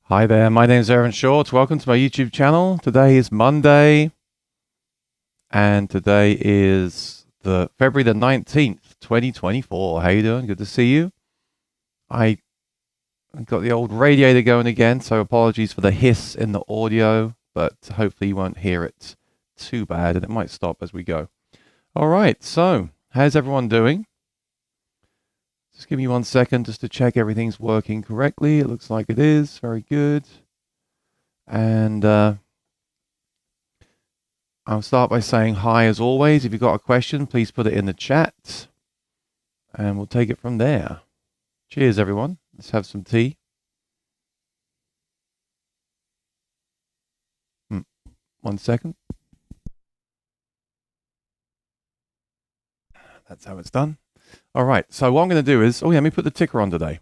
Hi there, my name is Aaron Shorts. Welcome to my YouTube channel. Today is Monday, and today is the February the 19th, 2024. How you doing? Good to see you. I got the old radiator going again, so apologies for the hiss in the audio, but hopefully you won't hear it too bad, and it might stop as we go. All right, so how's everyone doing? Just give me 1 second just to check everything's working correctly. It looks like it is. Very good. And I'll start by saying hi as always. If you've got a question, please put it in the chat and we'll take it from there. Cheers, everyone. Let's have some tea. 1 second. That's how it's done. All right. So what I'm going to do is, let me put the ticker on today.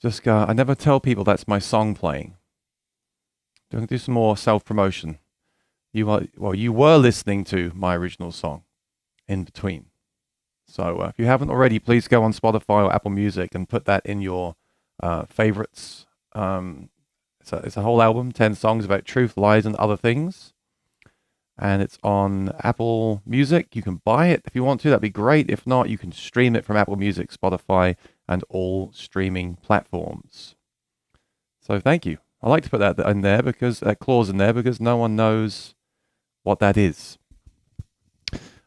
Just I never tell people that's my song playing. I'm going to do some more self-promotion. You were listening to my original song in between. So if you haven't already, please go on Spotify or Apple Music and put that in your favorites. It's a whole album, 10 songs about truth, lies, and other things. And it's on Apple Music. You can buy it if you want to. That'd be great. If not, you can stream it from Apple Music, Spotify, and all streaming platforms. So thank you. I like to put that in there because that clause in there because no one knows what that is.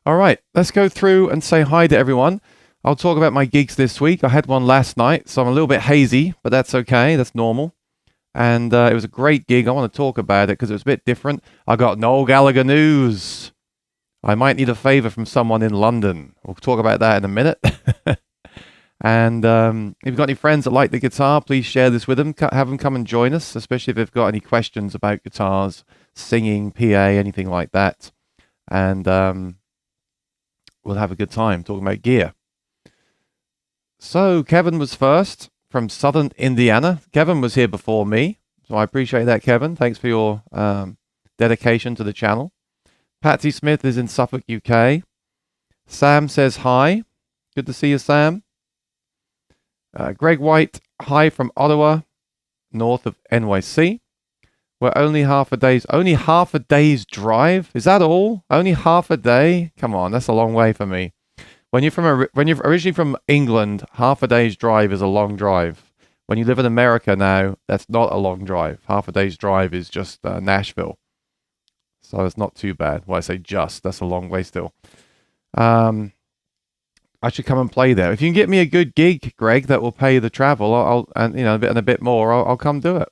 All right, let's go through and say hi to everyone. I'll talk about my gigs this week. I had one last night, so I'm a little bit hazy, but that's okay. That's normal. And it was a great gig. I want to talk about it because it was a bit different. I got Noel Gallagher news. I might need a favor from someone in London. We'll talk about that in a minute. And if you've got any friends that like the guitar, please share this with them. Have them come and join us, especially if they've got any questions about guitars, singing, PA, anything like that. And we'll have a good time talking about gear. So Kevin was first from Southern Indiana. Kevin was here before me, so I appreciate that, Kevin. Thanks for your dedication to the channel. Patsy Smith is in Suffolk, UK. Sam says hi. Good to see you, Sam. Greg White, hi from Ottawa, north of NYC. We're only half a day's drive. Is that all? Only half a day? Come on, that's a long way for me. When you're originally from England, half a day's drive is a long drive. When you live in America now, that's not a long drive. Half a day's drive is just Nashville. So it's not too bad. Well, I say just, that's a long way still. I should come and play there. If you can get me a good gig, Greg, that will pay the travel, a bit more, I'll come do it.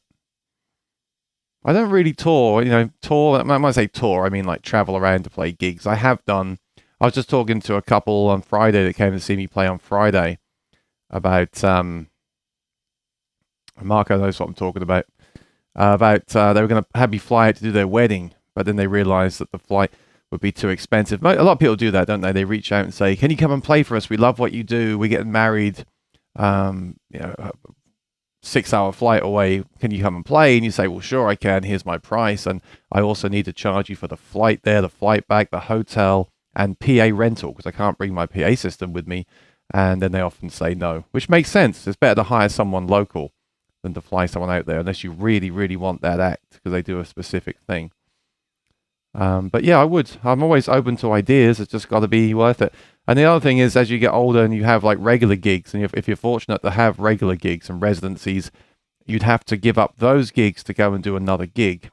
I don't really tour, tour. I might say tour. I mean, like travel around to play gigs. I have done. I was just talking to a couple on Friday that came to see me play on Friday about. Marco knows what I'm talking about. They were going to have me fly out to do their wedding, but then they realised that the flight would be too expensive. A lot of people do that, don't they? They reach out and say, "Can you come and play for us? We love what you do. We're getting married. 6-hour flight away. Can you come and play?" And you say, "Well, sure, I can. Here's my price. And I also need to charge you for the flight there, the flight back, the hotel, and PA rental because I can't bring my PA system with me." And then they often say no, which makes sense. It's better to hire someone local than to fly someone out there unless you really, really want that act because they do a specific thing. But yeah, I would. I'm always open to ideas. It's just got to be worth it. And the other thing is, as you get older and you have like regular gigs, and if you're fortunate to have regular gigs and residencies, you'd have to give up those gigs to go and do another gig.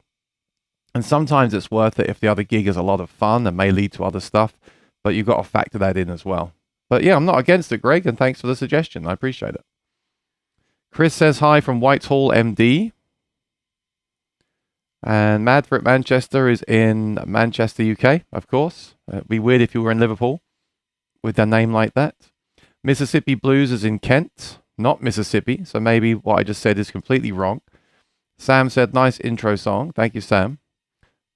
And sometimes it's worth it if the other gig is a lot of fun and may lead to other stuff, but you've got to factor that in as well. But yeah, I'm not against it, Greg, and thanks for the suggestion. I appreciate it. Chris says hi from Whitehall, MD. And Mad for It Manchester is in Manchester, UK, of course. It'd be weird if you were in Liverpool with a name like that. Mississippi Blues is in Kent, not Mississippi, so maybe what I just said is completely wrong. Sam said, nice intro song. Thank you, Sam.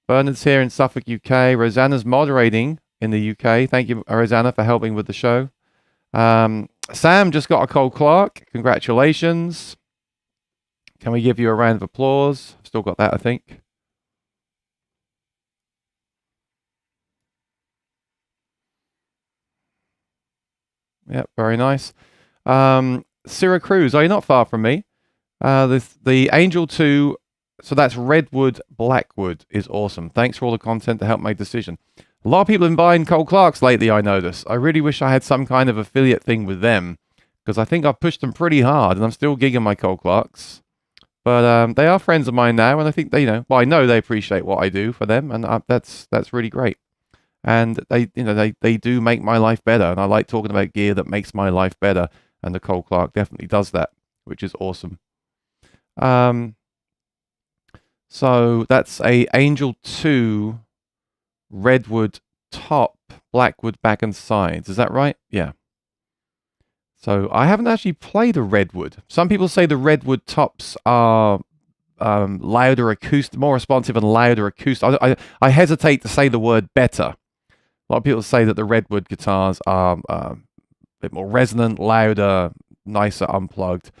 Bernard's here in Suffolk, UK. Rosanna's moderating in the UK. Thank you, Rosanna, for helping with the show. Sam just got a Cole Clark. Congratulations. Can we give you a round of applause? Still got that, I think. Yep, very nice. Syracuse, are you not far from me? The Angel 2, so that's Redwood Blackwood, is awesome. Thanks for all the content to help my decision. A lot of people have been buying Cole Clarks lately, I notice. I really wish I had some kind of affiliate thing with them, because I think I've pushed them pretty hard, and I'm still gigging my Cole Clarks. But they are friends of mine now, and I think they, well, I know they appreciate what I do for them, and that's really great. And they do make my life better, and I like talking about gear that makes my life better, and the Cole Clark definitely does that, which is awesome. So that's a Angel 2 Redwood top, Blackwood back and sides. Is that right? Yeah. So I haven't actually played a Redwood. Some people say the Redwood tops are louder acoustic, more responsive and louder acoustic. I hesitate to say the word better. A lot of people say that the Redwood guitars are a bit more resonant, louder, nicer unplugged.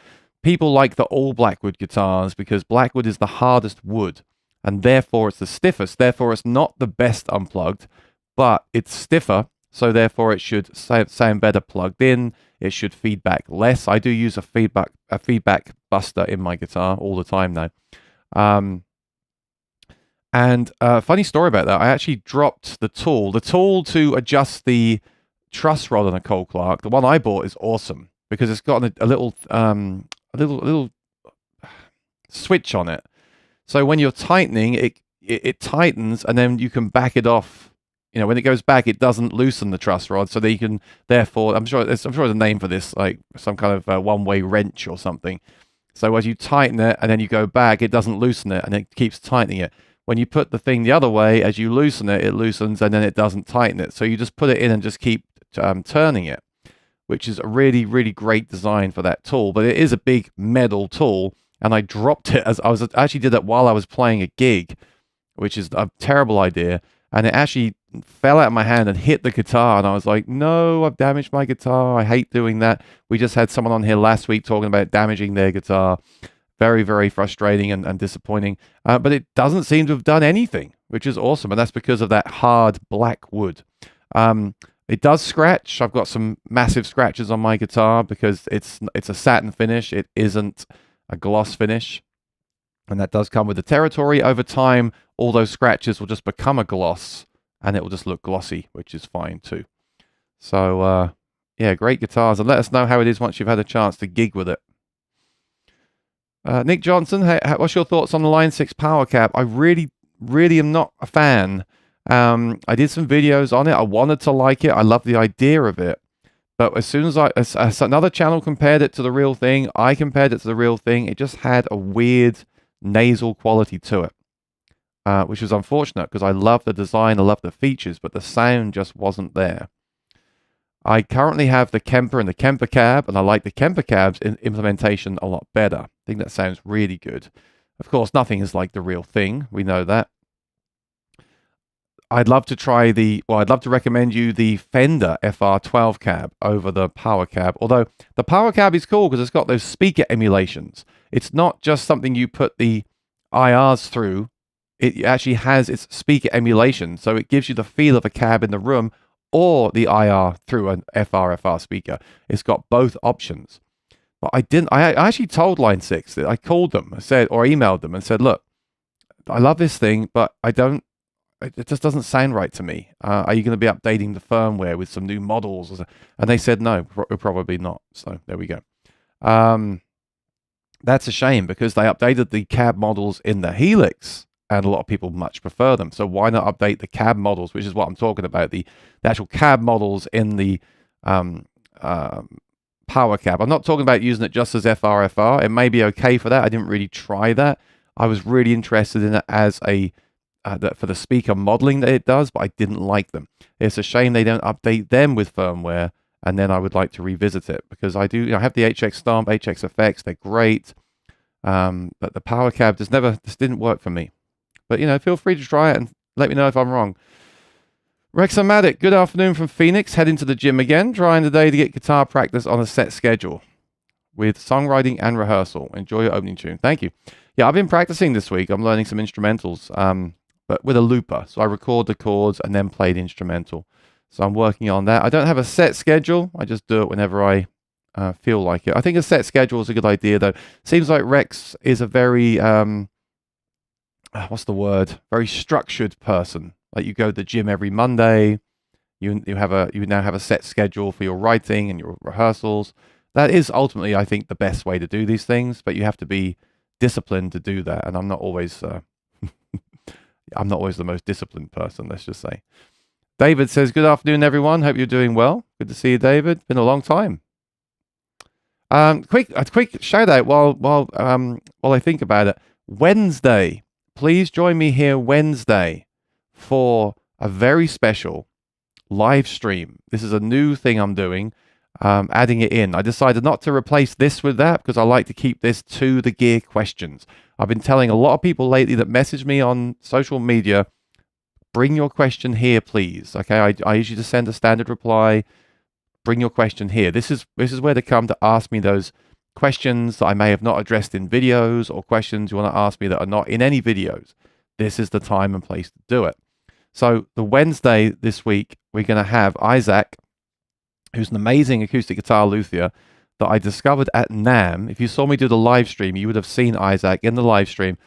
People like the all Blackwood guitars because Blackwood is the hardest wood, and therefore it's the stiffest. Therefore, it's not the best unplugged, but it's stiffer, so therefore it should sound better plugged in. It should feedback less. I do use a feedback buster in my guitar all the time now. And funny story about that, I actually dropped the tool to adjust the truss rod on a Cole Clark. The one I bought is awesome because it's got a little switch on it. So when you're tightening, it tightens, and then you can back it off. You know, when it goes back, it doesn't loosen the truss rod, so that you can. Therefore, I'm sure there's a name for this, like some kind of one-way wrench or something. So as you tighten it and then you go back, it doesn't loosen it, and it keeps tightening it. When you put the thing the other way, as you loosen it, it loosens, and then it doesn't tighten it. So you just put it in and just keep turning it, which is a really, really great design for that tool. But it is a big metal tool, and I dropped it as I actually did that while I was playing a gig, which is a terrible idea. And it actually fell out of my hand and hit the guitar, and I was like, no, I've damaged my guitar. I hate doing that. We just had someone on here last week talking about damaging their guitar. Very, very frustrating and disappointing. But it doesn't seem to have done anything, which is awesome. And that's because of that hard black wood. It does scratch. I've got some massive scratches on my guitar because it's a satin finish. It isn't a gloss finish. And that does come with the territory. Over time, all those scratches will just become a gloss, and it will just look glossy, which is fine too. So, yeah, great guitars. And let us know how it is once you've had a chance to gig with it. Nick Johnson, what's your thoughts on the Line 6 Power Cab? I really, really am not a fan. I did some videos on it. I wanted to like it. I love the idea of it. But as soon as another channel compared it to the real thing, I compared it to the real thing. It just had a weird nasal quality to it, which was unfortunate because I love the design, I love the features, but the sound just wasn't there. I currently have the Kemper and the Kemper Cab, and I like the Kemper Cab's implementation a lot better. I think that sounds really good. Of course, nothing is like the real thing. We know that. I'd love to recommend you the Fender FR12 cab over the Power Cab. Although the Power Cab is cool because it's got those speaker emulations. It's not just something you put the IRs through. It actually has its speaker emulation. So it gives you the feel of a cab in the room or the IR through an FR speaker. It's got both options. But I actually told Line 6 that I called them, or emailed them and said, look, I love this thing, but it just doesn't sound right to me. Are you going to be updating the firmware with some new models? And they said, no, probably not. So there we go. That's a shame because they updated the cab models in the Helix, and a lot of people much prefer them. So why not update the cab models, which is what I'm talking about, the actual cab models in the Power Cab. I'm not talking about using it just as FR. It may be okay for that. I didn't really try that. I was really interested in it as for the speaker modeling that it does, but I didn't like them. It's a shame they don't update them with firmware, and then I would like to revisit it because I have the HX Stomp, HX Effects. They're great, but the Power Cab just didn't work for me. But feel free to try it and let me know if I'm wrong. Rexomatic, good afternoon from Phoenix. Heading to the gym again, trying today to get guitar practice on a set schedule with songwriting and rehearsal. Enjoy your opening tune. Thank you. Yeah, I've been practicing this week. I'm learning some instrumentals, but with a looper. So I record the chords and then play the instrumental. So I'm working on that. I don't have a set schedule. I just do it whenever I feel like it. I think a set schedule is a good idea, though. Seems like Rex is a very what's the word? Very structured person. Like you go to the gym every Monday. You now have a set schedule for your writing and your rehearsals. That is ultimately, I think, the best way to do these things. But you have to be disciplined to do that, and I'm not always I'm not always the most disciplined person. Let's just say. David says, "Good afternoon, everyone. Hope you're doing well. Good to see you, David. Been a long time." A quick shout out while I think about it. Wednesday, please join me here Wednesday for a very special live stream. This is a new thing I'm doing, adding it in. I decided not to replace this with that because I like to keep this to the gear questions. I've been telling a lot of people lately that message me on social media, bring your question here, please. Okay, I usually just send a standard reply. Bring your question here. This is where to come to ask me those questions that I may have not addressed in videos, or questions you want to ask me that are not in any videos. This is the time and place to do it. So the Wednesday this week, we're going to have Isaac, who's an amazing acoustic guitar luthier that I discovered at NAMM. If you saw me do the live stream, you would have seen Isaac in the live stream.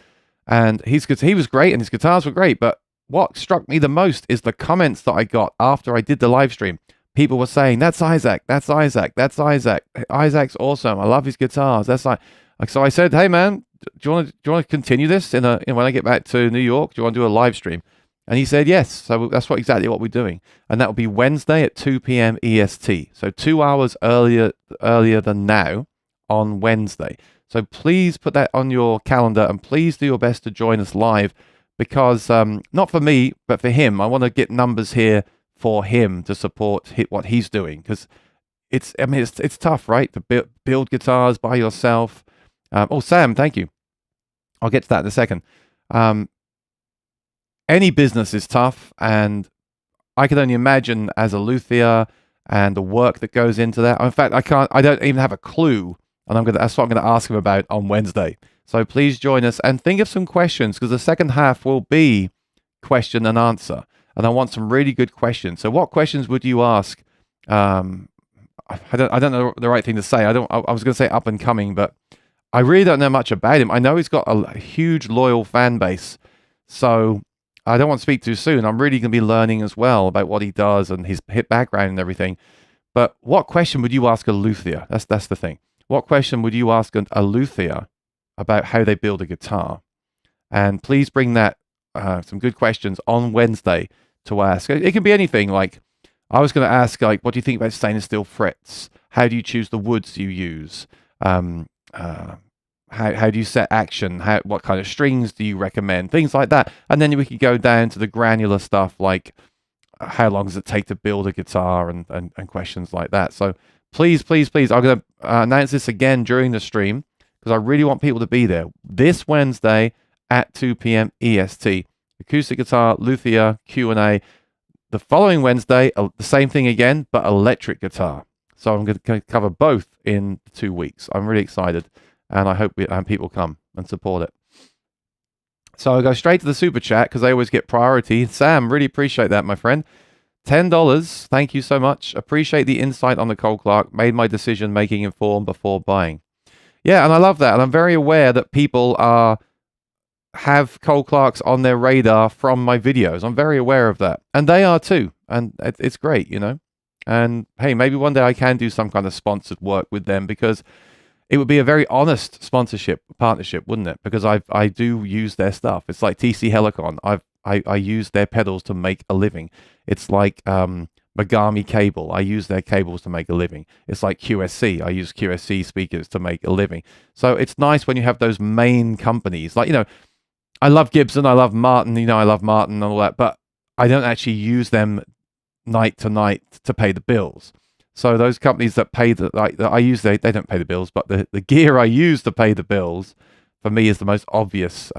And he was great and his guitars were great. But what struck me the most is the comments that I got after I did the live stream. People were saying, "That's Isaac, that's Isaac, that's Isaac. Isaac's awesome. I love his guitars." That's like, so I said, "Hey man, do you want to continue this when I get back to New York? Do you want to do a live stream?" And he said yes. So that's exactly what we're doing, and that will be Wednesday at 2 p.m. EST. So 2 hours earlier than now on Wednesday. So please put that on your calendar, and please do your best to join us live, because not for me, but for him. I want to get numbers here for him to support what he's doing, because it's tough, right, to build guitars by yourself. Oh, Sam, thank you. I'll get to that in a second. Any business is tough, and I can only imagine as a luthier and the work that goes into that. In fact, I don't even have a clue, and that's what I'm going to ask him about on Wednesday. So please join us and think of some questions, because the second half will be question and answer. And I want some really good questions. So what questions would you ask? I don't know the right thing to say. I was going to say up and coming, but I really don't know much about him. I know he's got a huge loyal fan base. So I don't want to speak too soon. I'm really going to be learning as well about what he does and his hit background and everything. But what question would you ask a luthier? That's the thing. What question would you ask a luthier about how they build a guitar? And please bring that some good questions on Wednesday to ask. It can be anything. Like, I was going to ask, like, what do you think about stainless steel frets? How do you choose the woods you use? How do you set action? What kind of strings do you recommend? Things like that. And then we could go down to the granular stuff, like how long does it take to build a guitar, and questions like that. So please, I'm going to announce this again during the stream, because I really want people to be there this Wednesday at 2 p.m. EST. Acoustic guitar, luthier, Q&A. The following Wednesday, the same thing again, but electric guitar. So I'm going to cover both in 2 weeks. I'm really excited, and I hope people come and support it. So I'll go straight to the super chat, because they always get priority. Sam, really appreciate that, my friend. $10. Thank you so much. Appreciate the insight on the Cole Clark. Made my decision making informed before buying. Yeah, and I love that. And I'm very aware that people have Cole Clarks on their radar from my videos. I'm very aware of that. And they are too. And it's great, you know. And hey, maybe one day I can do some kind of sponsored work with them, because it would be a very honest partnership, wouldn't it? Because I do use their stuff. It's like TC Helicon. I use their pedals to make a living. It's like Megami Cable. I use their cables to make a living. It's like QSC. I use QSC speakers to make a living. So it's nice when you have those main companies. Like, you know, I love Gibson, I love Martin, I love Martin and all that, but I don't actually use them night to night to pay the bills. So those companies that pay that I use, they don't pay the bills, but the gear I use to pay the bills, for me, is the most obvious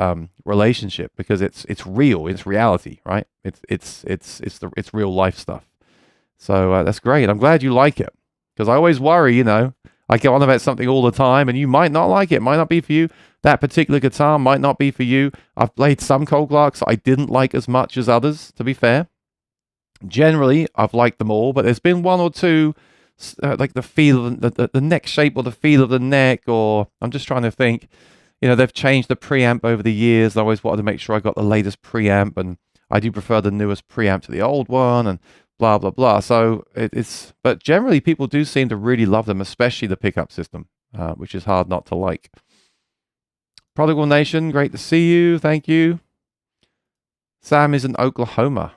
relationship, because it's real, it's reality, right? It's real life stuff. So that's great. I'm glad you like it, because I always worry, I get on about something all the time, and you might not like it. It might not be for you. That particular guitar might not be for you. I've played some Cole Clarks I didn't like as much as others, to be fair. Generally, I've liked them all, but there's been one or two like the feel of the neck shape or the feel of the neck, or I'm just trying to think. They've changed the preamp over the years. I always wanted to make sure I got the latest preamp, and I do prefer the newest preamp to the old one, and blah, blah, blah. So but generally people do seem to really love them, especially the pickup system, which is hard not to like. Prodigal Nation, great to see you. Thank you. Sam is in Oklahoma.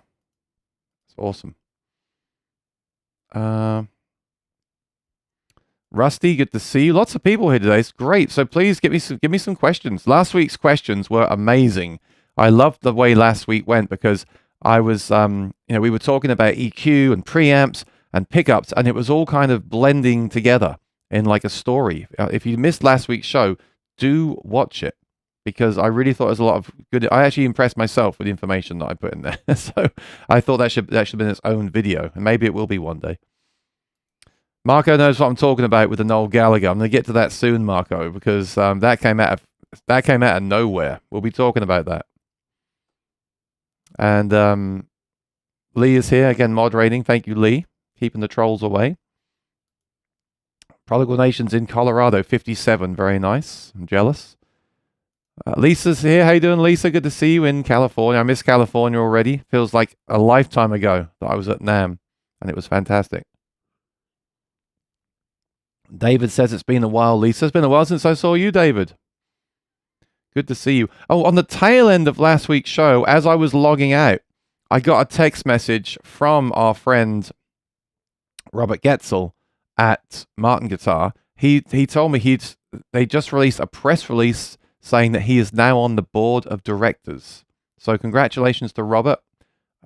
It's awesome. Rusty, good to see you. Lots of people here today. It's great. So please give me some questions. Last week's questions were amazing. I loved the way last week went because I was, we were talking about EQ and preamps and pickups, and it was all kind of blending together in like a story. If you missed last week's show, do watch it because I really thought it was a lot of good. I actually impressed myself with the information that I put in there. So I thought that should have been its own video, and maybe it will be one day. Marco knows what I'm talking about with the Noel Gallagher. I'm going to get to that soon, Marco, because that came out of nowhere. We'll be talking about that. And Lee is here again, moderating. Thank you, Lee, keeping the trolls away. Prodigal Nation's in Colorado, 57. Very nice. I'm jealous. Lisa's here. How you doing, Lisa? Good to see you in California. I miss California already. Feels like a lifetime ago that I was at NAMM, and it was fantastic. David says it's been a while, Lisa. It's been a while since I saw you, David. Good to see you. Oh, on the tail end of last week's show, as I was logging out, I got a text message from our friend Robert Getzel at Martin Guitar. He told me they just released a press release saying that he is now on the board of directors. So congratulations to Robert.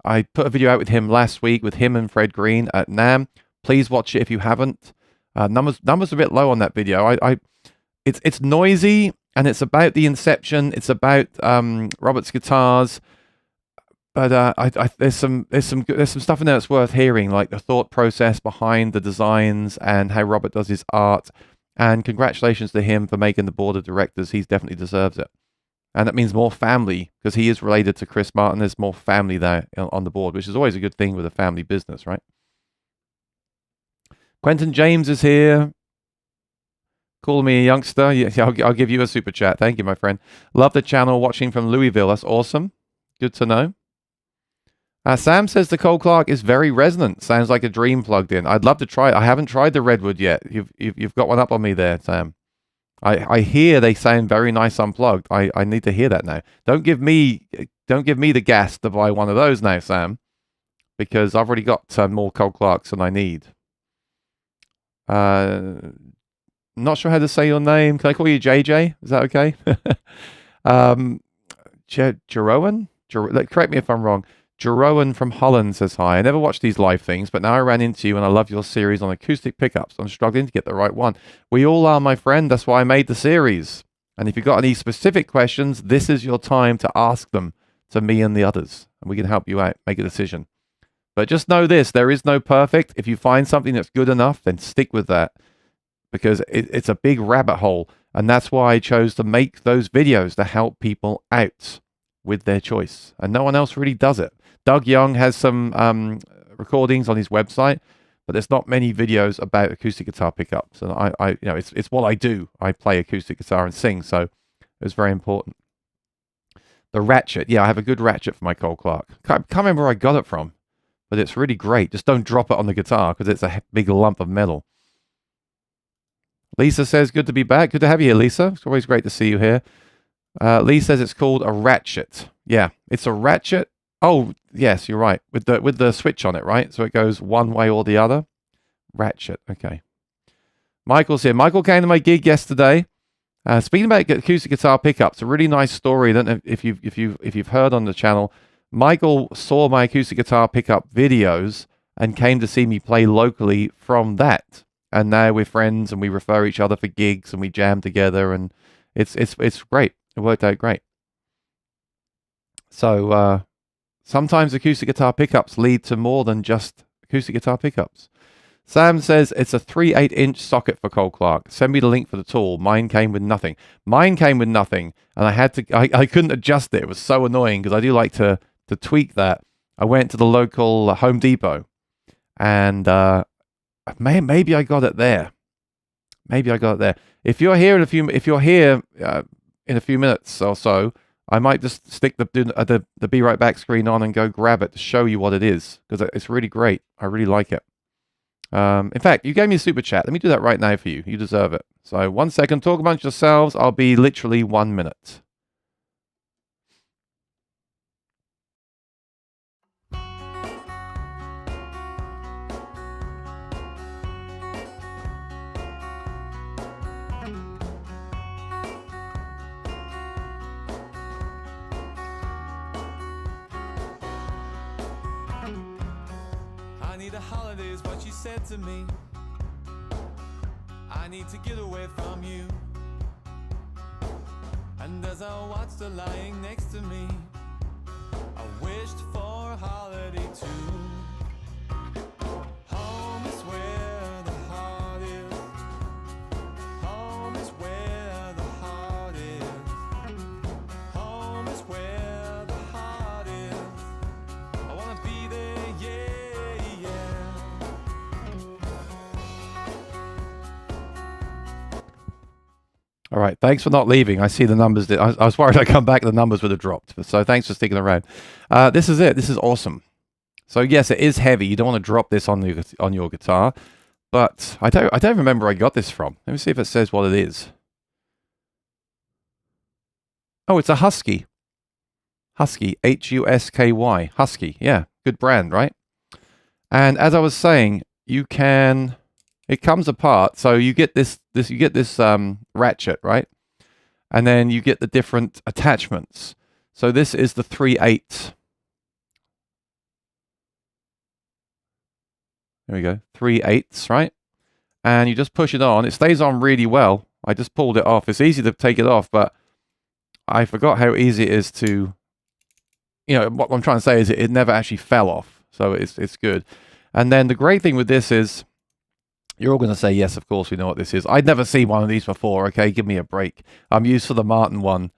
I put a video out with him last week with him and Fred Green at NAMM. Please watch it if you haven't. Numbers are a bit low on that video. It's noisy and it's about the inception. It's about Robert's guitars, but there's some stuff in there that's worth hearing, like the thought process behind the designs and how Robert does his art. And congratulations to him for making the board of directors. He definitely deserves it. And that means more family because he is related to Chris Martin. There's more family there on the board, which is always a good thing with a family business, right? Quentin James is here. Call me a youngster. Yeah, I'll give you a super chat. Thank you, my friend. Love the channel. Watching from Louisville. That's awesome. Good to know. Sam says the Cole Clark is very resonant. Sounds like a dream plugged in. I'd love to try it. I haven't tried the Redwood yet. You've got one up on me there, Sam. I hear they sound very nice unplugged. I need to hear that now. Don't give me the gas to buy one of those now, Sam, because I've already got more Cole Clarks than I need. Not sure how to say your name. Can I call you JJ? Is that okay? Jeroen? Correct me if I'm wrong. Jeroen from Holland says hi. I never watched these live things, but now I ran into you and I love your series on acoustic pickups. I'm struggling to get the right one. We all are, my friend. That's why I made the series. And if you've got any specific questions, this is your time to ask them to me and the others. And we can help you out, make a decision. But just know this, there is no perfect. If you find something that's good enough, then stick with that. Because it's a big rabbit hole. And that's why I chose to make those videos to help people out with their choice. And no one else really does it. Doug Young has some recordings on his website, but there's not many videos about acoustic guitar pickups. And it's what I do. I play acoustic guitar and sing, so it was very important. The ratchet. Yeah, I have a good ratchet for my Cole Clark. Can't remember where I got it from, but it's really great. Just don't drop it on the guitar because it's a big lump of metal. Lisa says, good to be back. Good to have you here, Lisa. It's always great to see you here. Lee says it's called a ratchet. Yeah, it's a ratchet. Oh, yes, you're right. With the switch on it, right? So it goes one way or the other. Ratchet. Okay. Michael's here. Michael came to my gig yesterday. Speaking about acoustic guitar pickups, a really nice story. I don't know if you've heard on the channel. Michael saw my acoustic guitar pickup videos and came to see me play locally from that. And now we're friends and we refer each other for gigs and we jam together and it's great. It worked out great. So sometimes acoustic guitar pickups lead to more than just acoustic guitar pickups. Sam says it's a 3/8-inch socket for Cole Clark. Send me the link for the tool. Mine came with nothing. Mine came with nothing, and I couldn't adjust it. It was so annoying because I do like to tweak that. I went to the local Home Depot, and maybe I got it there. Maybe I got it there. If you're here in a few, in a few minutes or so, I might just stick the Be Right Back screen on and go grab it to show you what it is, because it's really great. I really like it. In fact, you gave me a super chat. Let me do that right now for you. You deserve it. So 1 second, talk amongst yourselves. I'll be literally 1 minute. I need a holiday is what you said to me. I need to get away from you. And as I watched her lying next to me, I wished for a holiday too. Home is where the heart is. Home is where the heart is. Home is where the heart is. I wanna be there, yeah. All right, thanks for not leaving. I see the numbers. I was worried I'd come back and the numbers would have dropped. So thanks for sticking around. This is it. This is awesome. So yes, it is heavy. You don't want to drop this on your guitar. But I don't remember where I got this from. Let me see if it says what it is. Oh, it's a Husky. Husky, Husky. Husky, yeah, good brand, right? And as I was saying, you can. It comes apart, so you get this ratchet, right? And then you get the different attachments. So this is the 3/8. There we go, 3/8, right? And you just push it on. It stays on really well. I just pulled it off. It's easy to take it off, but I forgot how easy it is to. What I'm trying to say is it never actually fell off, so it's good. And then the great thing with this is. You're all going to say, yes, of course, we know what this is. I'd never seen one of these before, okay? Give me a break. I'm used to the Martin one,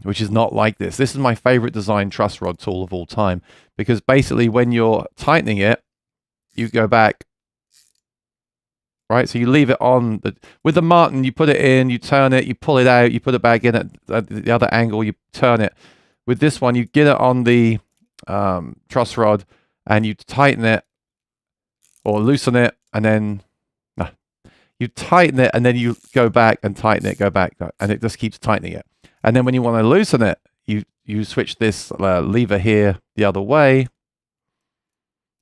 which is not like this. This is my favorite design truss rod tool of all time, because basically when you're tightening it, you go back, right? So you leave it on. With the Martin, you put it in, you turn it, you pull it out, you put it back in at the other angle, you turn it. With this one, you get it on the truss rod, and you tighten it, or loosen it, and then... You tighten it, and then you go back and tighten it, go back, and it just keeps tightening it. And then when you want to loosen it, you switch this lever here the other way,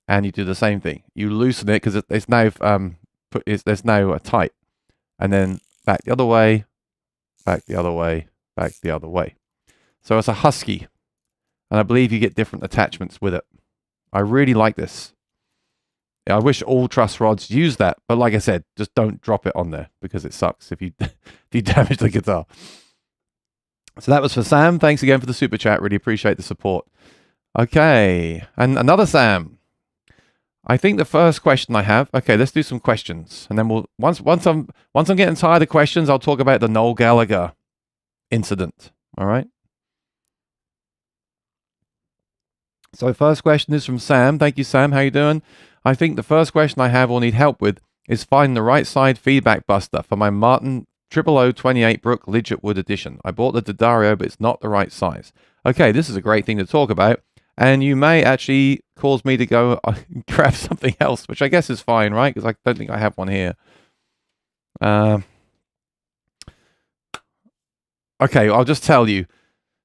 and you do the same thing. You loosen it because it's now there's now tight, and then back the other way, back the other way, back the other way. So it's a Husky, and I believe you get different attachments with it. I really like this. I wish all truss rods use that, but like I said, just don't drop it on there because it sucks if you damage the guitar. So that was for Sam. Thanks again for the super chat. Really appreciate the support. Okay, and another Sam. I think the first question I have. Okay, let's do some questions, and then we'll once I'm getting tired of questions, I'll talk about the Noel Gallagher incident. All right. So first question is from Sam. Thank you, Sam. How you doing? I think the first question I have or need help with is finding the right side feedback buster for my Martin 0028 Brook Lidget Wood Edition. I bought the D'Addario, but it's not the right size. Okay, this is a great thing to talk about, and you may actually cause me to go grab something else, which I guess is fine, right? Because I don't think I have one here. Okay, I'll just tell you.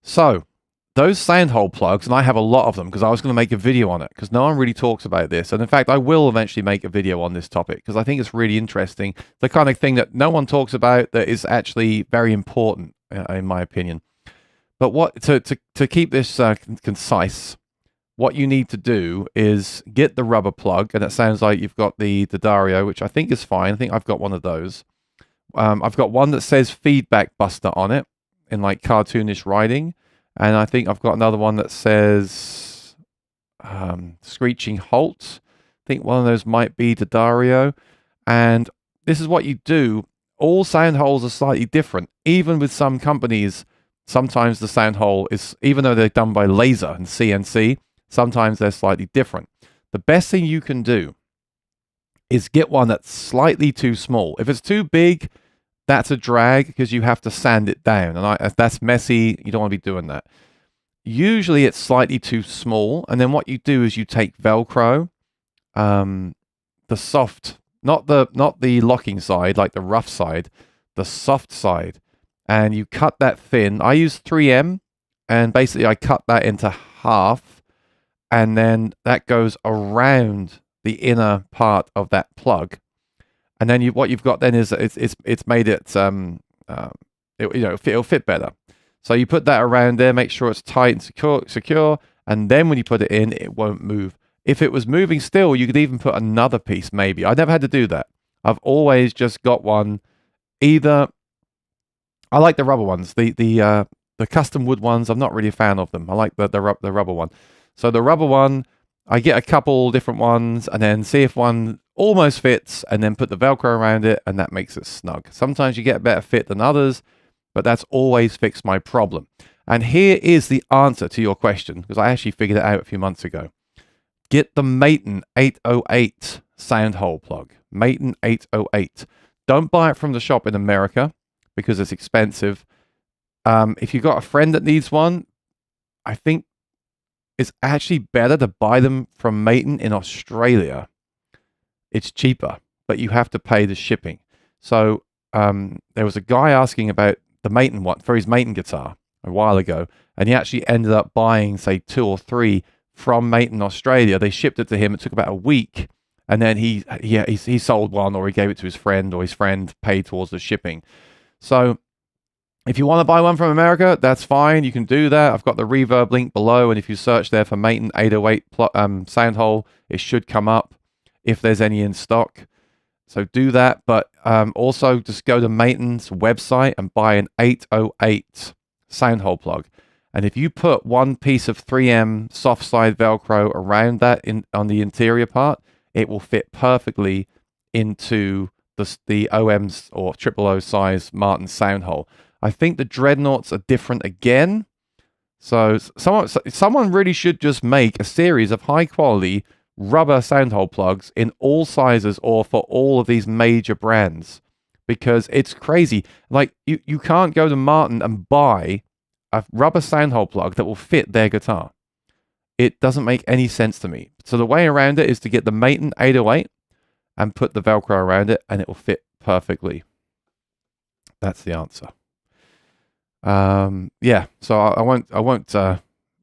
So, those sound hole plugs, and I have a lot of them because I was going to make a video on it because no one really talks about this. And in fact, I will eventually make a video on this topic because I think it's really interesting. The kind of thing that no one talks about that is actually very important, in my opinion. But to keep this concise, what you need to do is get the rubber plug, and it sounds like you've got the D'Addario, which I think is fine. I think I've got one of those. I've got one that says feedback buster on it in like cartoonish writing. And I think I've got another one that says Screeching Halt. I think one of those might be D'Addario. And this is what you do. All sound holes are slightly different. Even with some companies, sometimes the sound hole is, even though they're done by laser and CNC, sometimes they're slightly different. The best thing you can do is get one that's slightly too small. If it's too big, that's a drag because you have to sand it down. And if that's messy, you don't want to be doing that. Usually it's slightly too small. And then what you do is you take Velcro, the soft, not the locking side, like the rough side, the soft side, and you cut that thin. I use 3M, and basically I cut that into half, and then that goes around the inner part of that plug. And then what you've got then is it's made it, it'll fit better. So you put that around there, make sure it's tight and secure, and then when you put it in, it won't move. If it was moving still, you could even put another piece maybe. I never had to do that. I've always just got one. Either I like the rubber ones, the custom wood ones. I'm not really a fan of them. I like the rubber one. So the rubber one, I get a couple different ones and then see if one almost fits and then put the Velcro around it and that makes it snug. Sometimes you get a better fit than others, but that's always fixed my problem. And here is the answer to your question, because I actually figured it out a few months ago. Get the Maton 808 sound hole plug. Maton 808. Don't buy it from the shop in America because it's expensive. If you've got a friend that needs one, I think it's actually better to buy them from Maton in Australia. It's cheaper, but you have to pay the shipping. So there was a guy asking about the Maton one for his Maton guitar a while ago, and he actually ended up buying, say, 2 or 3 from Maton Australia. They shipped it to him. It took about a week, and then he sold one, or he gave it to his friend, or his friend paid towards the shipping. So if you want to buy one from America, that's fine. You can do that. I've got the reverb link below, and if you search there for Maton 808 sound hole, it should come up if there's any in stock. So do that, but also just go to Maton's website and buy an 808 sound hole plug. And if you put one piece of 3M soft side Velcro around that on the interior part, it will fit perfectly into the OM's or triple O size Martin sound hole. I think the Dreadnoughts are different again. So someone really should just make a series of high quality rubber sound hole plugs in all sizes or for all of these major brands, because it's crazy. Like you can't go to Martin and buy a rubber sound hole plug that will fit their guitar. It doesn't make any sense to me. So the way around it is to get the Maton 808 and put the Velcro around it, and it will fit perfectly. That's the answer. Yeah. So I won't.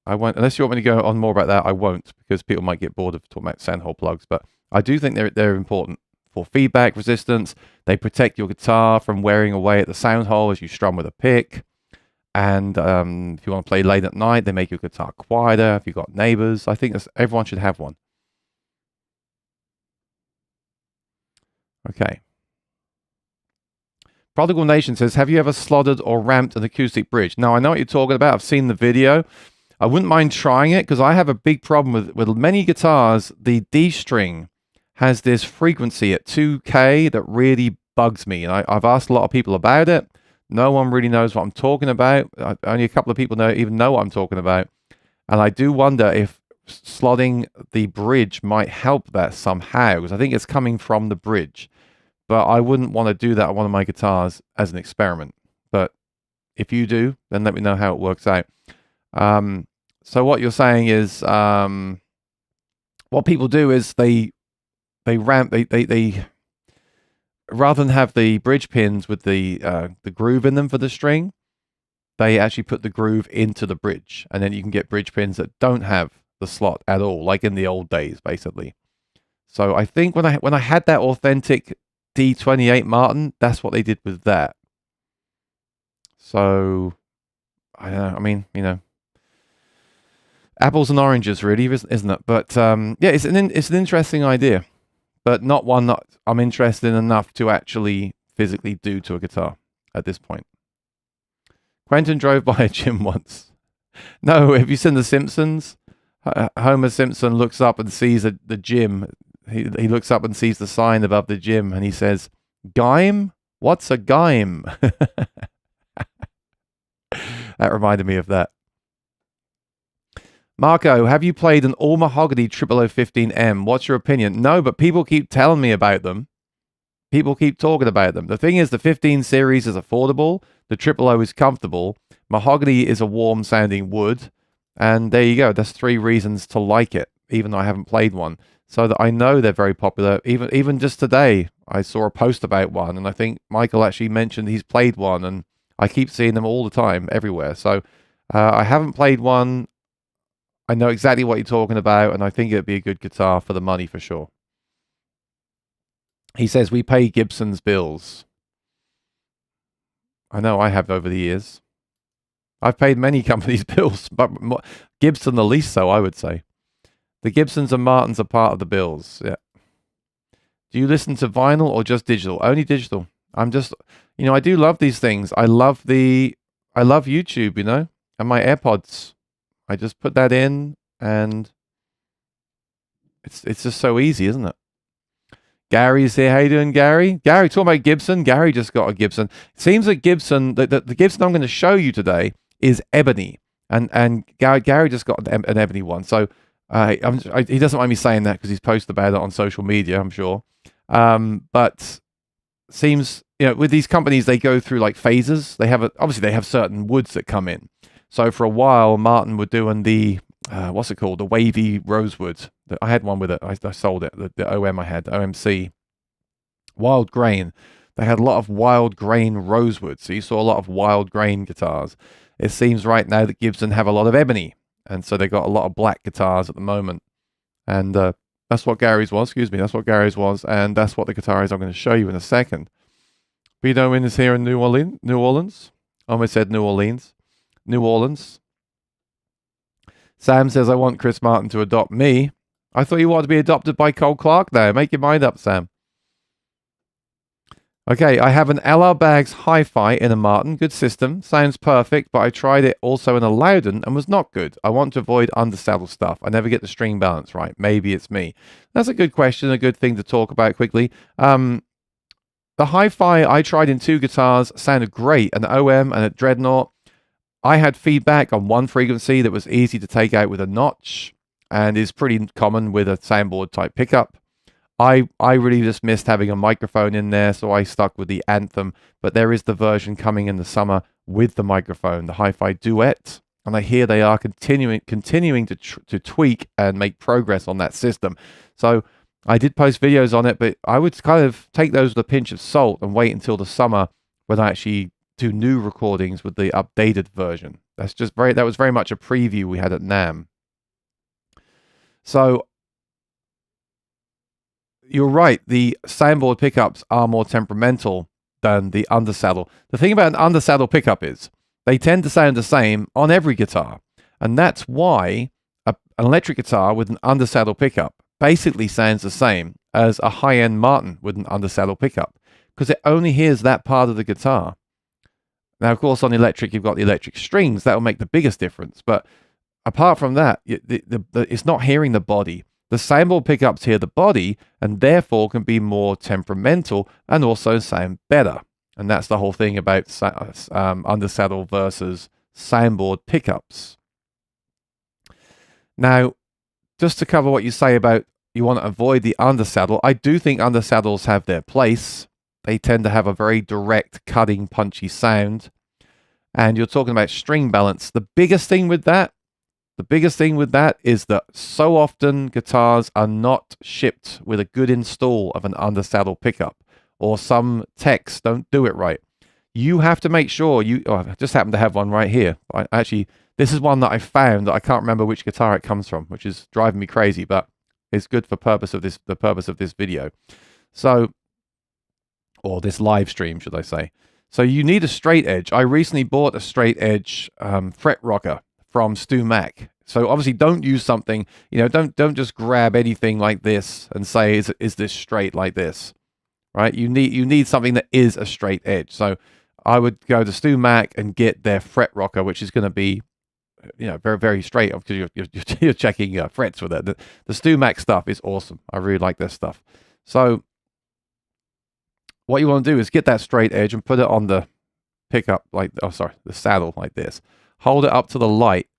Unless you want me to go on more about that, I won't, because people might get bored of talking about sound hole plugs. But I do think they're important for feedback resistance. They protect your guitar from wearing away at the sound hole as you strum with a pick. And if you want to play late at night, they make your guitar quieter. If you've got neighbors, I think everyone should have one. Okay. Prodigal Nation says, have you ever slotted or ramped an acoustic bridge? Now, I know what you're talking about. I've seen the video. I wouldn't mind trying it because I have a big problem with many guitars. The D string has this frequency at 2K that really bugs me. And I've asked a lot of people about it. No one really knows what I'm talking about. Only a couple of people even know what I'm talking about. And I do wonder if slotting the bridge might help that somehow, because I think it's coming from the bridge. But I wouldn't want to do that on one of my guitars as an experiment. But if you do, then let me know how it works out. So what you're saying is, what people do is they rather than have the bridge pins with the groove in them for the string, they actually put the groove into the bridge, and then you can get bridge pins that don't have the slot at all, like in the old days, basically. So I think when I had that authentic D28 Martin, that's what they did with that. So I don't know. I mean, apples and oranges, really, isn't it? But yeah, it's an interesting idea, but not one that I'm interested in enough to actually physically do to a guitar at this point. Quentin drove by a gym once. No, have you seen The Simpsons? Homer Simpson looks up and sees the gym. He looks up and sees the sign above the gym, and he says, "Gime? What's a gime?" That reminded me of that. Marco, have you played an all mahogany 0015M? What's your opinion? No, but people keep telling me about them. People keep talking about them. The thing is, the 15 series is affordable. The 000 is comfortable. Mahogany is a warm sounding wood. And there you go. That's 3 reasons to like it, even though I haven't played one. So that I know they're very popular. Even just today, I saw a post about one. And I think Michael actually mentioned he's played one. And I keep seeing them all the time, everywhere. So I haven't played one. I know exactly what you're talking about. And I think it'd be a good guitar for the money for sure. He says, we pay Gibson's bills. I know I have over the years. I've paid many companies' bills, but Gibson the least so, I would say. The Gibsons and Martins are part of the bills, yeah. Do you listen to vinyl or just digital? Only digital. I'm just, I do love these things. I love YouTube, and my AirPods. I just put that in, and it's just so easy, isn't it? Gary's here. How you doing, Gary? Gary, talking about Gibson. Gary just got a Gibson. Seems that Gibson, the Gibson I'm going to show you today is ebony, and Gary just got an ebony one. So he doesn't mind me saying that because he's posted about it on social media, I'm sure. But seems with these companies they go through like phases. Obviously they have certain woods that come in. So for a while, Martin were doing the what's it called? The wavy rosewood. I had one with it. I sold it. The OM I had, OMC. Wild grain. They had a lot of wild grain rosewood. So you saw a lot of wild grain guitars. It seems right now that Gibson have a lot of ebony. And so they got a lot of black guitars at the moment. And that's what Gary's was. Excuse me. That's what Gary's was. And that's what the guitar is I'm going to show you in a second. Vito Win is here in New Orleans. I almost said New Orleans. New Orleans. Sam says, I want Chris Martin to adopt me. I thought you wanted to be adopted by Cole Clark there. Make your mind up, Sam. Okay, I have an LR Baggs Hi-Fi in a Martin. Good system. Sounds perfect, but I tried it also in a Loudon and was not good. I want to avoid undersaddle stuff. I never get the string balance right. Maybe it's me. That's a good question, a good thing to talk about quickly. The Hi-Fi I tried in 2 guitars sounded great, an OM and a Dreadnought. I had feedback on one frequency that was easy to take out with a notch and is pretty common with a soundboard type pickup. I really just missed having a microphone in there, so I stuck with the Anthem. But there is the version coming in the summer with the microphone, the Hi-Fi Duet. And I hear they are continuing to tweak and make progress on that system. So I did post videos on it, but I would kind of take those with a pinch of salt and wait until the summer when I actually do new recordings with the updated version. That was very much a preview we had at NAMM. So you're right, the soundboard pickups are more temperamental than the undersaddle. The thing about an undersaddle pickup is they tend to sound the same on every guitar. And that's why an electric guitar with an undersaddle pickup basically sounds the same as a high-end Martin with an undersaddle pickup, because it only hears that part of the guitar. Now, of course, on the electric, you've got the electric strings. That will make the biggest difference. But apart from that, it's not hearing the body. The soundboard pickups hear the body and therefore can be more temperamental and also sound better. And that's the whole thing about undersaddle versus soundboard pickups. Now, just to cover what you say about you want to avoid the undersaddle, I do think undersaddles have their place. They tend to have a very direct, cutting, punchy sound. And you're talking about string balance. The biggest thing with that is that so often guitars are not shipped with a good install of an undersaddle pickup, or some techs don't do it right. You have to make sure I just happen to have one right here. This is one that I found that I can't remember which guitar it comes from, which is driving me crazy, but it's good for the purpose of this video. So, or this live stream, should I say. So you need a straight edge. I recently bought a straight edge fret rocker from Stu Mac. So obviously don't use something, don't just grab anything like this and say, is this straight like this, right? You need something that is a straight edge. So I would go to Stu Mac and get their fret rocker, which is going to be, very, very straight, because you're checking frets with it. The Stu Mac stuff is awesome. I really like their stuff. So what you want to do is get that straight edge and put it on the pickup, the saddle like this. Hold it up to the light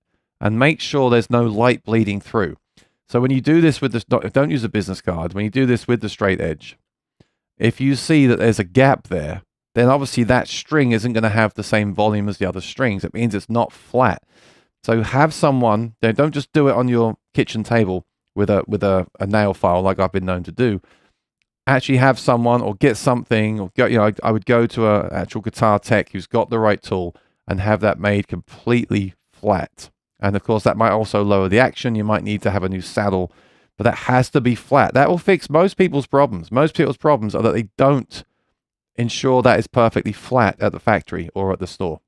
and make sure there's no light bleeding through. So when you do this with this, don't use a business card. When you do this with the straight edge, if you see that there's a gap there, then obviously that string isn't going to have the same volume as the other strings. It means it's not flat. So have someone, don't just do it on your kitchen table with a nail file like I've been known to do. Actually have someone or get something, or go, I would go to an actual guitar tech who's got the right tool and have that made completely flat. And of course, that might also lower the action. You might need to have a new saddle, but that has to be flat. That will fix most people's problems. Most people's problems are that they don't ensure that is perfectly flat at the factory or at the store.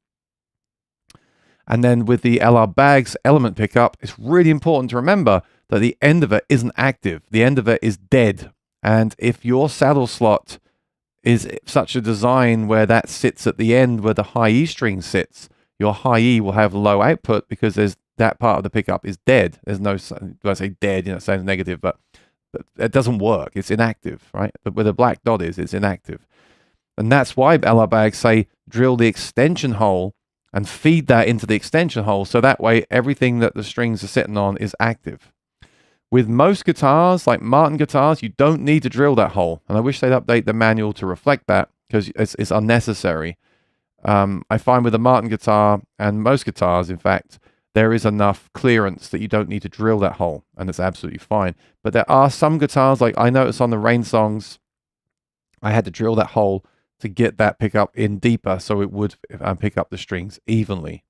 And then with the LR Baggs element pickup, it's really important to remember that the end of it isn't active. The end of it is dead. And if your saddle slot is such a design where that sits at the end where the high E string sits, your high E will have low output because that part of the pickup is dead. There's no, when I say dead, it sounds negative, but it doesn't work. It's inactive, right? But where the black dot is, it's inactive. And that's why LR Baggs say drill the extension hole and feed that into the extension hole, so that way everything that the strings are sitting on is active. With most guitars, like Martin guitars, you don't need to drill that hole. And I wish they'd update the manual to reflect that, because it's unnecessary. I find with a Martin guitar, and most guitars, in fact, there is enough clearance that you don't need to drill that hole, and it's absolutely fine. But there are some guitars, like I noticed on the Rain songs, I had to drill that hole to get that pickup in deeper so it would pick up the strings evenly.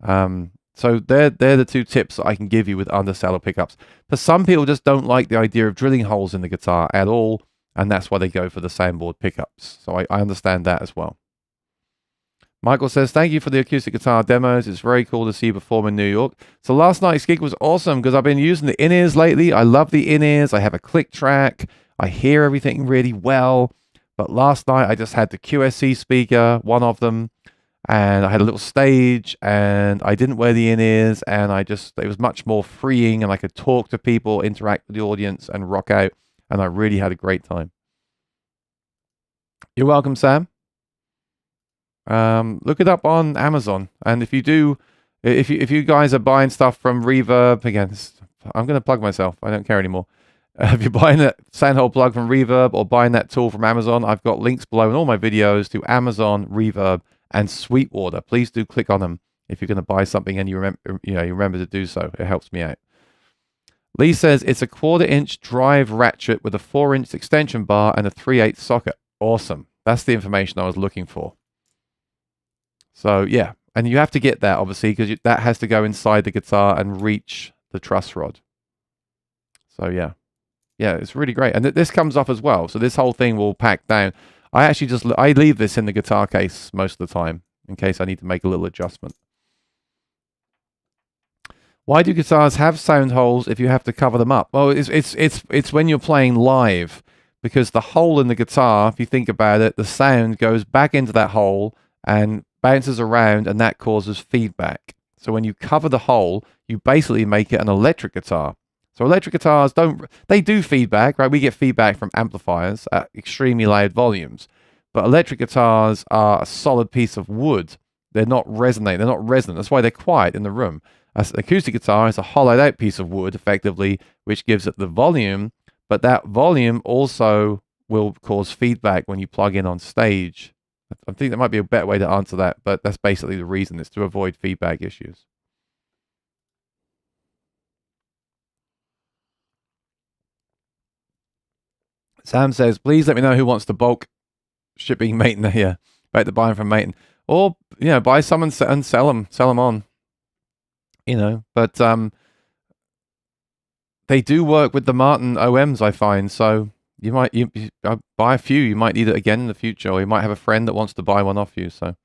So they're the two tips that I can give you with undersaddle pickups. For some people just don't like the idea of drilling holes in the guitar at all, and that's why they go for the soundboard pickups. So I understand that as well. Michael says, thank you for the acoustic guitar demos. It's very cool to see you perform in New York. So last night's gig was awesome because I've been using the in-ears lately. I love the in-ears. I have a click track. I hear everything really well. But last night I just had the QSC speaker, one of them, and I had a little stage, and I didn't wear the in-ears, and it was much more freeing, and I could talk to people, interact with the audience, and rock out, and I really had a great time. You're welcome, Sam. Look it up on Amazon, and if you guys are buying stuff from Reverb, again, I'm going to plug myself. I don't care anymore. If you're buying a soundhole plug from Reverb or buying that tool from Amazon, I've got links below in all my videos to Amazon, Reverb, and Sweetwater. Please do click on them if you're going to buy something and you remember to do so. It helps me out. Lee says it's a 1/4-inch drive ratchet with a 4-inch extension bar and a 3/8 socket. Awesome. That's the information I was looking for. So yeah, and you have to get that obviously because that has to go inside the guitar and reach the truss rod. So yeah, it's really great, and this comes off as well. So this whole thing will pack down. I leave this in the guitar case most of the time in case I need to make a little adjustment. Why do guitars have sound holes if you have to cover them up? Well, it's when you're playing live, because the hole in the guitar, if you think about it, the sound goes back into that hole and bounces around, and that causes feedback. So when you cover the hole, you basically make it an electric guitar. So electric guitars they do feedback, right? We get feedback from amplifiers at extremely loud volumes. But electric guitars are a solid piece of wood. They're not resonant. That's why they're quiet in the room. An acoustic guitar is a hollowed out piece of wood, effectively, which gives it the volume. But that volume also will cause feedback when you plug in on stage. I think there might be a better way to answer that, but that's basically the reason. It's to avoid feedback issues. Sam says, please let me know who wants to bulk shipping Maton here. Back to buying from Maton. Or, buy some and sell them on. But they do work with the Martin OMs, I find. So you might buy a few. You might need it again in the future, or you might have a friend that wants to buy one off you. So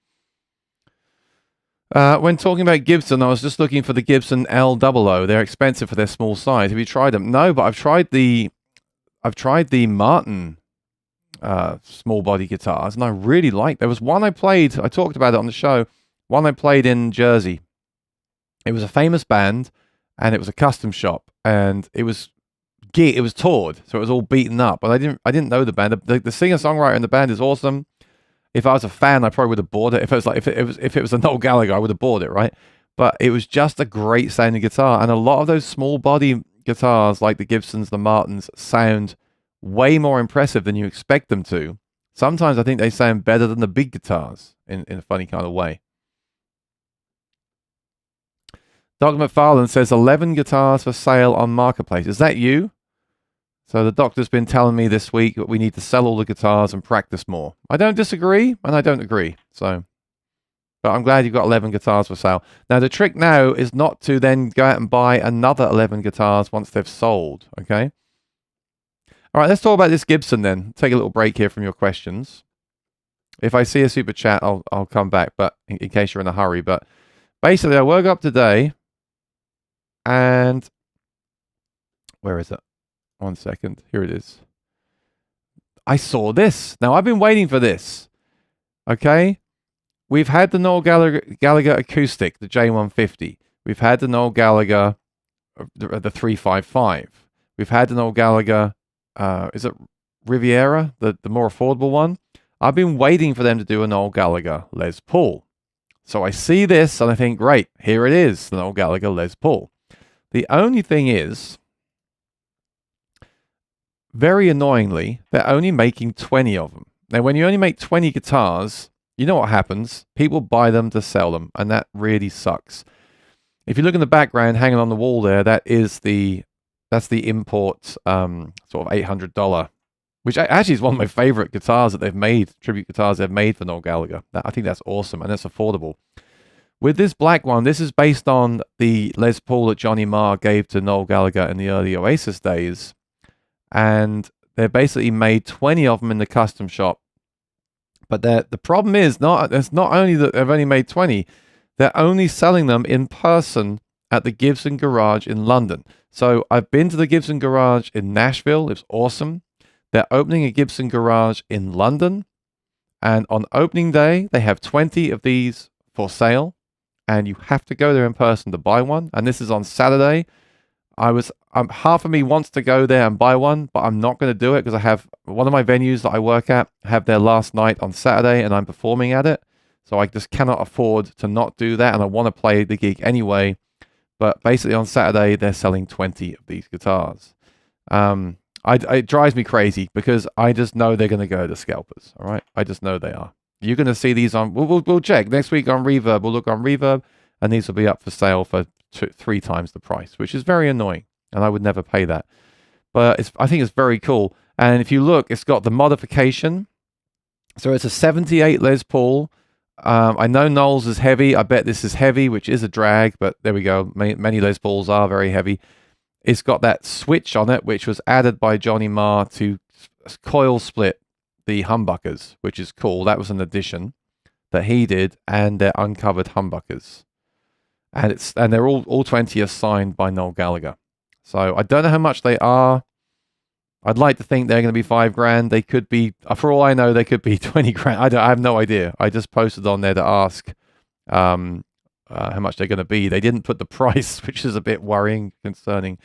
when talking about Gibson, I was just looking for the Gibson L00. They're expensive for their small size. Have you tried them? No, but I've tried the Martin small body guitars, and I really liked. There was one I talked about it on the show. One I played in Jersey. It was a famous band, and it was a custom shop, and it was toured, so it was all beaten up. But I didn't know the band. The singer songwriter in the band is awesome. If I was a fan, I probably would have bought it. If it was a Noel Gallagher, I would have bought it, right? but it was just a great sounding guitar. And a lot of those small body guitars, like the Gibsons, the Martins, sound way more impressive than you expect them to. Sometimes I think they sound better than the big guitars in a funny kind of way. Doc McFarlane says 11 guitars for sale on Marketplace. Is that you? So the doctor's been telling me this week that we need to sell all the guitars and practice more. I don't disagree, and I don't agree. So, but I'm glad you've got 11 guitars for sale. Now, the trick now is not to then go out and buy another 11 guitars once they've sold, okay? All right, let's talk about this Gibson then. Take a little break here from your questions. If I see a super chat, I'll come back, but in case you're in a hurry. But basically, I woke up today, and where is it? 1 second. Here it is. I saw this. Now, I've been waiting for this. Okay? We've had the Noel Gallagher Acoustic, the J150. We've had the Noel Gallagher, the 355. We've had the Noel Gallagher, is it Riviera, the more affordable one? I've been waiting for them to do a Noel Gallagher Les Paul. So I see this and I think, great, here it is, the Noel Gallagher Les Paul. The only thing is, very annoyingly, they're only making 20 of them. Now, when you only make 20 guitars, you know what happens. People buy them to sell them, and that really sucks. If you look in the background, hanging on the wall there, that's the import sort of $800, which actually is one of my favorite guitars that they've made, tribute guitars they've made for Noel Gallagher. I think that's awesome, and that's affordable. With this black one, this is based on the Les Paul that Johnny Marr gave to Noel Gallagher in the early Oasis days. And they basically made 20 of them in the custom shop. But the problem is, it's not only that they've only made 20, they're only selling them in person at the Gibson Garage in London. So I've been to the Gibson Garage in Nashville. It's awesome. They're opening a Gibson Garage in London. And on opening day, they have 20 of these for sale. And you have to go there in person to buy one. And this is on Saturday. Half of me wants to go there and buy one, but I'm not going to do it because I have one of my venues that I work at have their last night on Saturday and I'm performing at it. So I just cannot afford to not do that. And I want to play the gig anyway. But basically on Saturday, they're selling 20 of these guitars. It drives me crazy because I just know they're going to go to scalpers. All right. I just know they are. You're going to see these on, we'll check next week on Reverb. We'll look on Reverb and these will be up for sale for 3 times the price, which is very annoying, and I would never pay that. But I think it's very cool. And if you look, it's got the modification. So it's a 78 Les Paul. I know Noel's is heavy. I bet this is heavy, which is a drag, but there we go. Many Les Pauls are very heavy. It's got that switch on it, which was added by Johnny Marr to coil split the humbuckers, which is cool. That was an addition that he did, and they're uncovered humbuckers. And they're all 20 are signed by Noel Gallagher. So I don't know how much they are. I'd like to think they're going to be $5,000. They could be, for all I know, they could be 20 grand. I have no idea. I just posted on there to ask how much they're going to be. They didn't put the price, which is a bit worrying, concerning.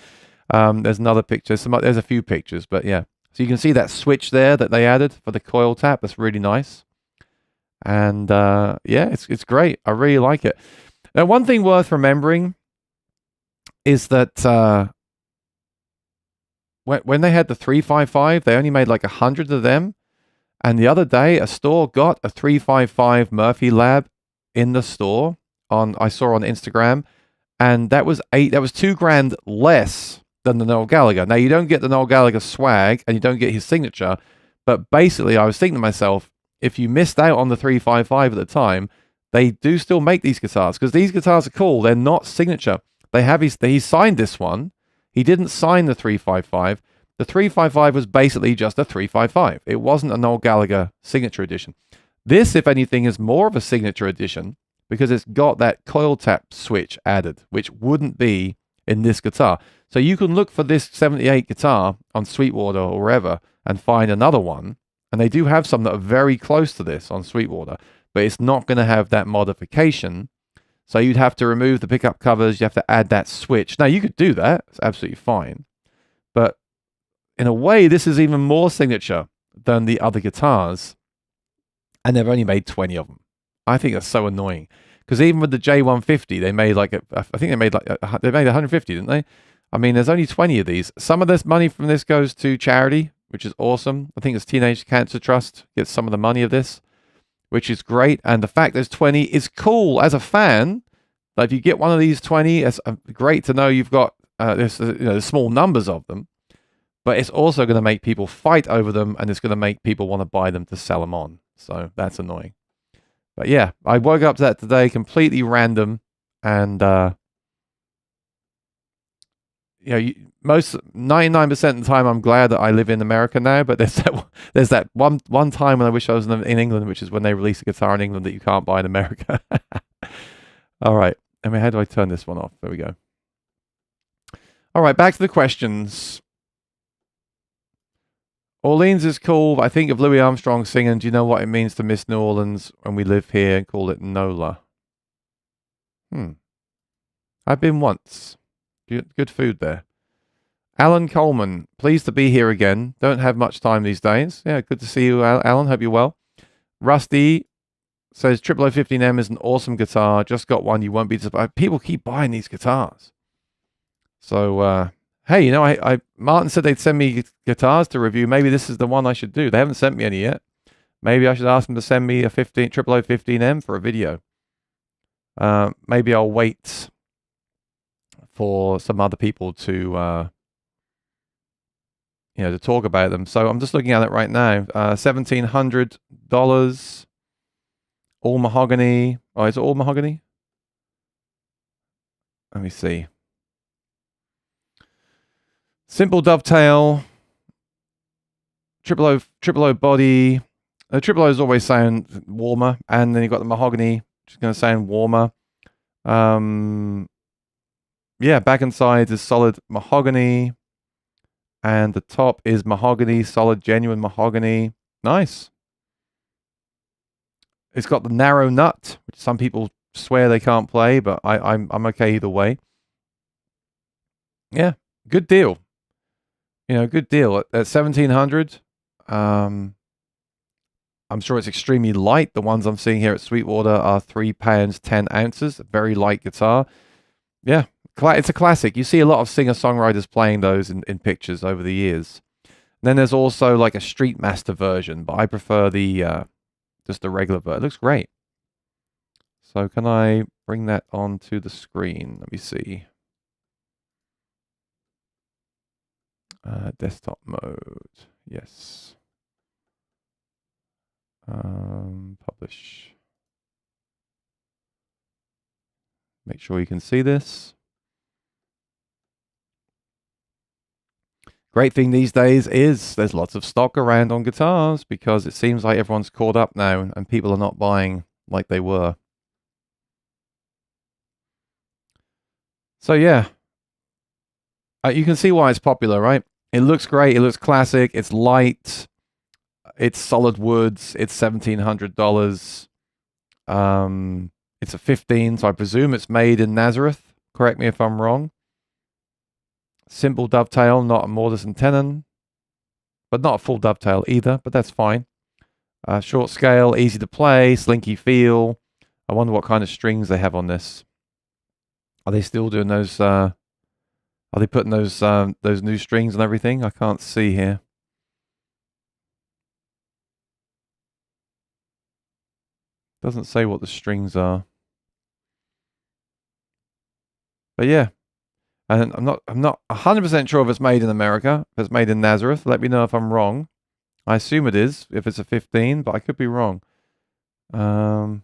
There's another picture. There's a few pictures, but yeah. So you can see that switch there that they added for the coil tap. That's really nice. And yeah, it's great. I really like it. Now, one thing worth remembering is that when they had the 355, they only made like 100 of them. And the other day, a store got a 355 Murphy Lab in the store. I saw on Instagram, and that was $2,000 less than the Noel Gallagher. Now, you don't get the Noel Gallagher swag, and you don't get his signature. But basically, I was thinking to myself, if you missed out on the 355 at the time, they do still make these guitars because these guitars are cool. They're not signature. He signed this one. He didn't sign the 355. The 355 was basically just a 355. It wasn't a Noel Gallagher signature edition. This, if anything, is more of a signature edition because it's got that coil tap switch added, which wouldn't be in this guitar. So you can look for this 78 guitar on Sweetwater or wherever and find another one. And they do have some that are very close to this on Sweetwater. But it's not going to have that modification. So you'd have to remove the pickup covers. You have to add that switch. Now, you could do that. It's absolutely fine. But in a way, this is even more signature than the other guitars. And they've only made 20 of them. I think that's so annoying. Because even with the J150, they made like I think they made 150, didn't they? I mean, there's only 20 of these. Some of this money from this goes to charity, which is awesome. I think it's Teenage Cancer Trust gets some of the money of this, which is great. And the fact there's 20 is cool as a fan. Like if you get one of these 20, it's great to know you've got there's small numbers of them. But it's also going to make people fight over them, and it's going to make people want to buy them to sell them on. So that's annoying. But yeah, I woke up to that today, completely random, and most 99% of the time I'm glad that I live in America now. But there's that one time when I wish I was in England, which is when they release a guitar in England that you can't buy in America. All right, I mean, how do I turn this one off? There we go. All right, back to the questions. Orleans is cool, but I think of Louis Armstrong singing, do you know what it means to miss New Orleans when we live here, and call it NOLA? I've been once. Good food there. Alan Coleman, pleased to be here again. Don't have much time these days. Yeah, good to see you, Alan. Hope you're well. Rusty says, 0015M is an awesome guitar. Just got one. You won't be disappointed. People keep buying these guitars. So, hey, Martin said they'd send me guitars to review. Maybe this is the one I should do. They haven't sent me any yet. Maybe I should ask them to send me a 0015M for a video. Maybe I'll wait for some other people to to talk about them. So I'm just looking at it right now. $1,700, all mahogany. Oh, is it all mahogany? Let me see. Simple dovetail, triple O body. The triple O's always sound warmer, and then you've got the mahogany, which is going to sound warmer. Yeah, back and sides is solid mahogany, and the top is mahogany, solid, genuine mahogany. Nice. It's got the narrow nut, which some people swear they can't play, but I'm okay either way. Yeah, good deal. Good deal at 1,700. I'm sure it's extremely light. The ones I'm seeing here at Sweetwater are 3 pounds 10 ounces. A very light guitar. Yeah, it's a classic. You see a lot of singer-songwriters playing those in pictures over the years. And then there's also like a Streetmaster version, but I prefer the just the regular version. It looks great. So can I bring that onto the screen? Let me see. Desktop mode. Yes. Publish. Make sure you can see this. Great thing these days is there's lots of stock around on guitars, because it seems like everyone's caught up now and people are not buying like they were. So yeah, you can see why it's popular, right? It looks great. It looks classic. It's light. It's solid woods. It's $1,700. It's a 15, so I presume it's made in Nazareth. Correct me if I'm wrong. Simple dovetail, not a mortise and tenon, but not a full dovetail either, but that's fine. Short scale, easy to play, slinky feel. I wonder what kind of strings they have on this. Are they still doing those? Are they putting those new strings and everything? I can't see here. Doesn't say what the strings are. But yeah. And I'm not 100% sure if it's made in America, if it's made in Nazareth. Let me know if I'm wrong. I assume it is, if it's a 15, but I could be wrong. And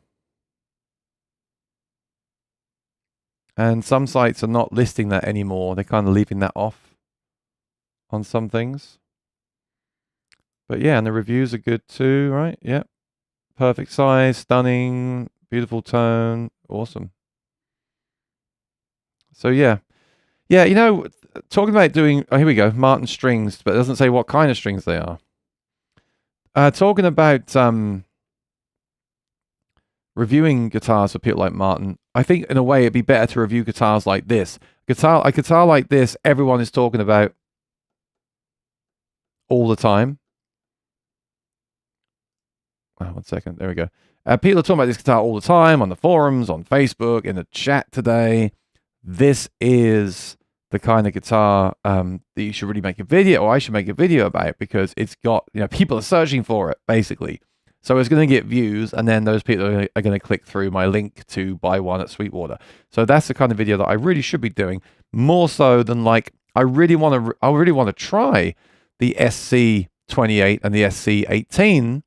some sites are not listing that anymore. They're kind of leaving that off on some things. But yeah, and the reviews are good too, right? Yep. Perfect size, stunning, beautiful tone, awesome. So yeah. Yeah, talking about doing... Oh, here we go. Martin strings, but it doesn't say what kind of strings they are. Talking about reviewing guitars for people like Martin, I think in a way it'd be better to review guitars like this. A guitar like this, everyone is talking about all the time. Oh, 1 second. There we go. People are talking about this guitar all the time on the forums, on Facebook, in the chat today. This is the kind of guitar that you should really make a video, or I should make a video about, because it's got, people are searching for it, basically. So it's going to get views, and then those people are going to click through my link to buy one at Sweetwater. So that's the kind of video that I really should be doing, more so than like I really want to try the SC28 and the SC18,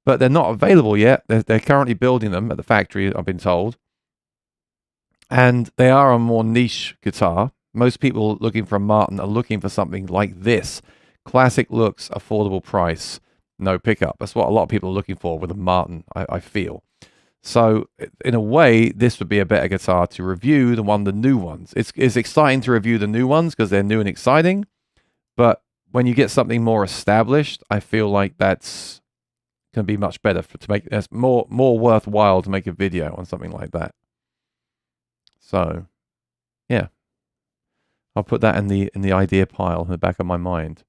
but they're not available yet. They're currently building them at the factory, I've been told, and they are a more niche guitar. Most people looking for a Martin are looking for something like this: classic looks, affordable price, no pickup. That's what a lot of people are looking for with a Martin, I feel. So in a way, this would be a better guitar to review than the new ones. It's exciting to review the new ones because they're new and exciting. But when you get something more established, I feel like that's going to be much better to make it more worthwhile to make a video on something like that. So, yeah. I'll put that in the idea pile in the back of my mind.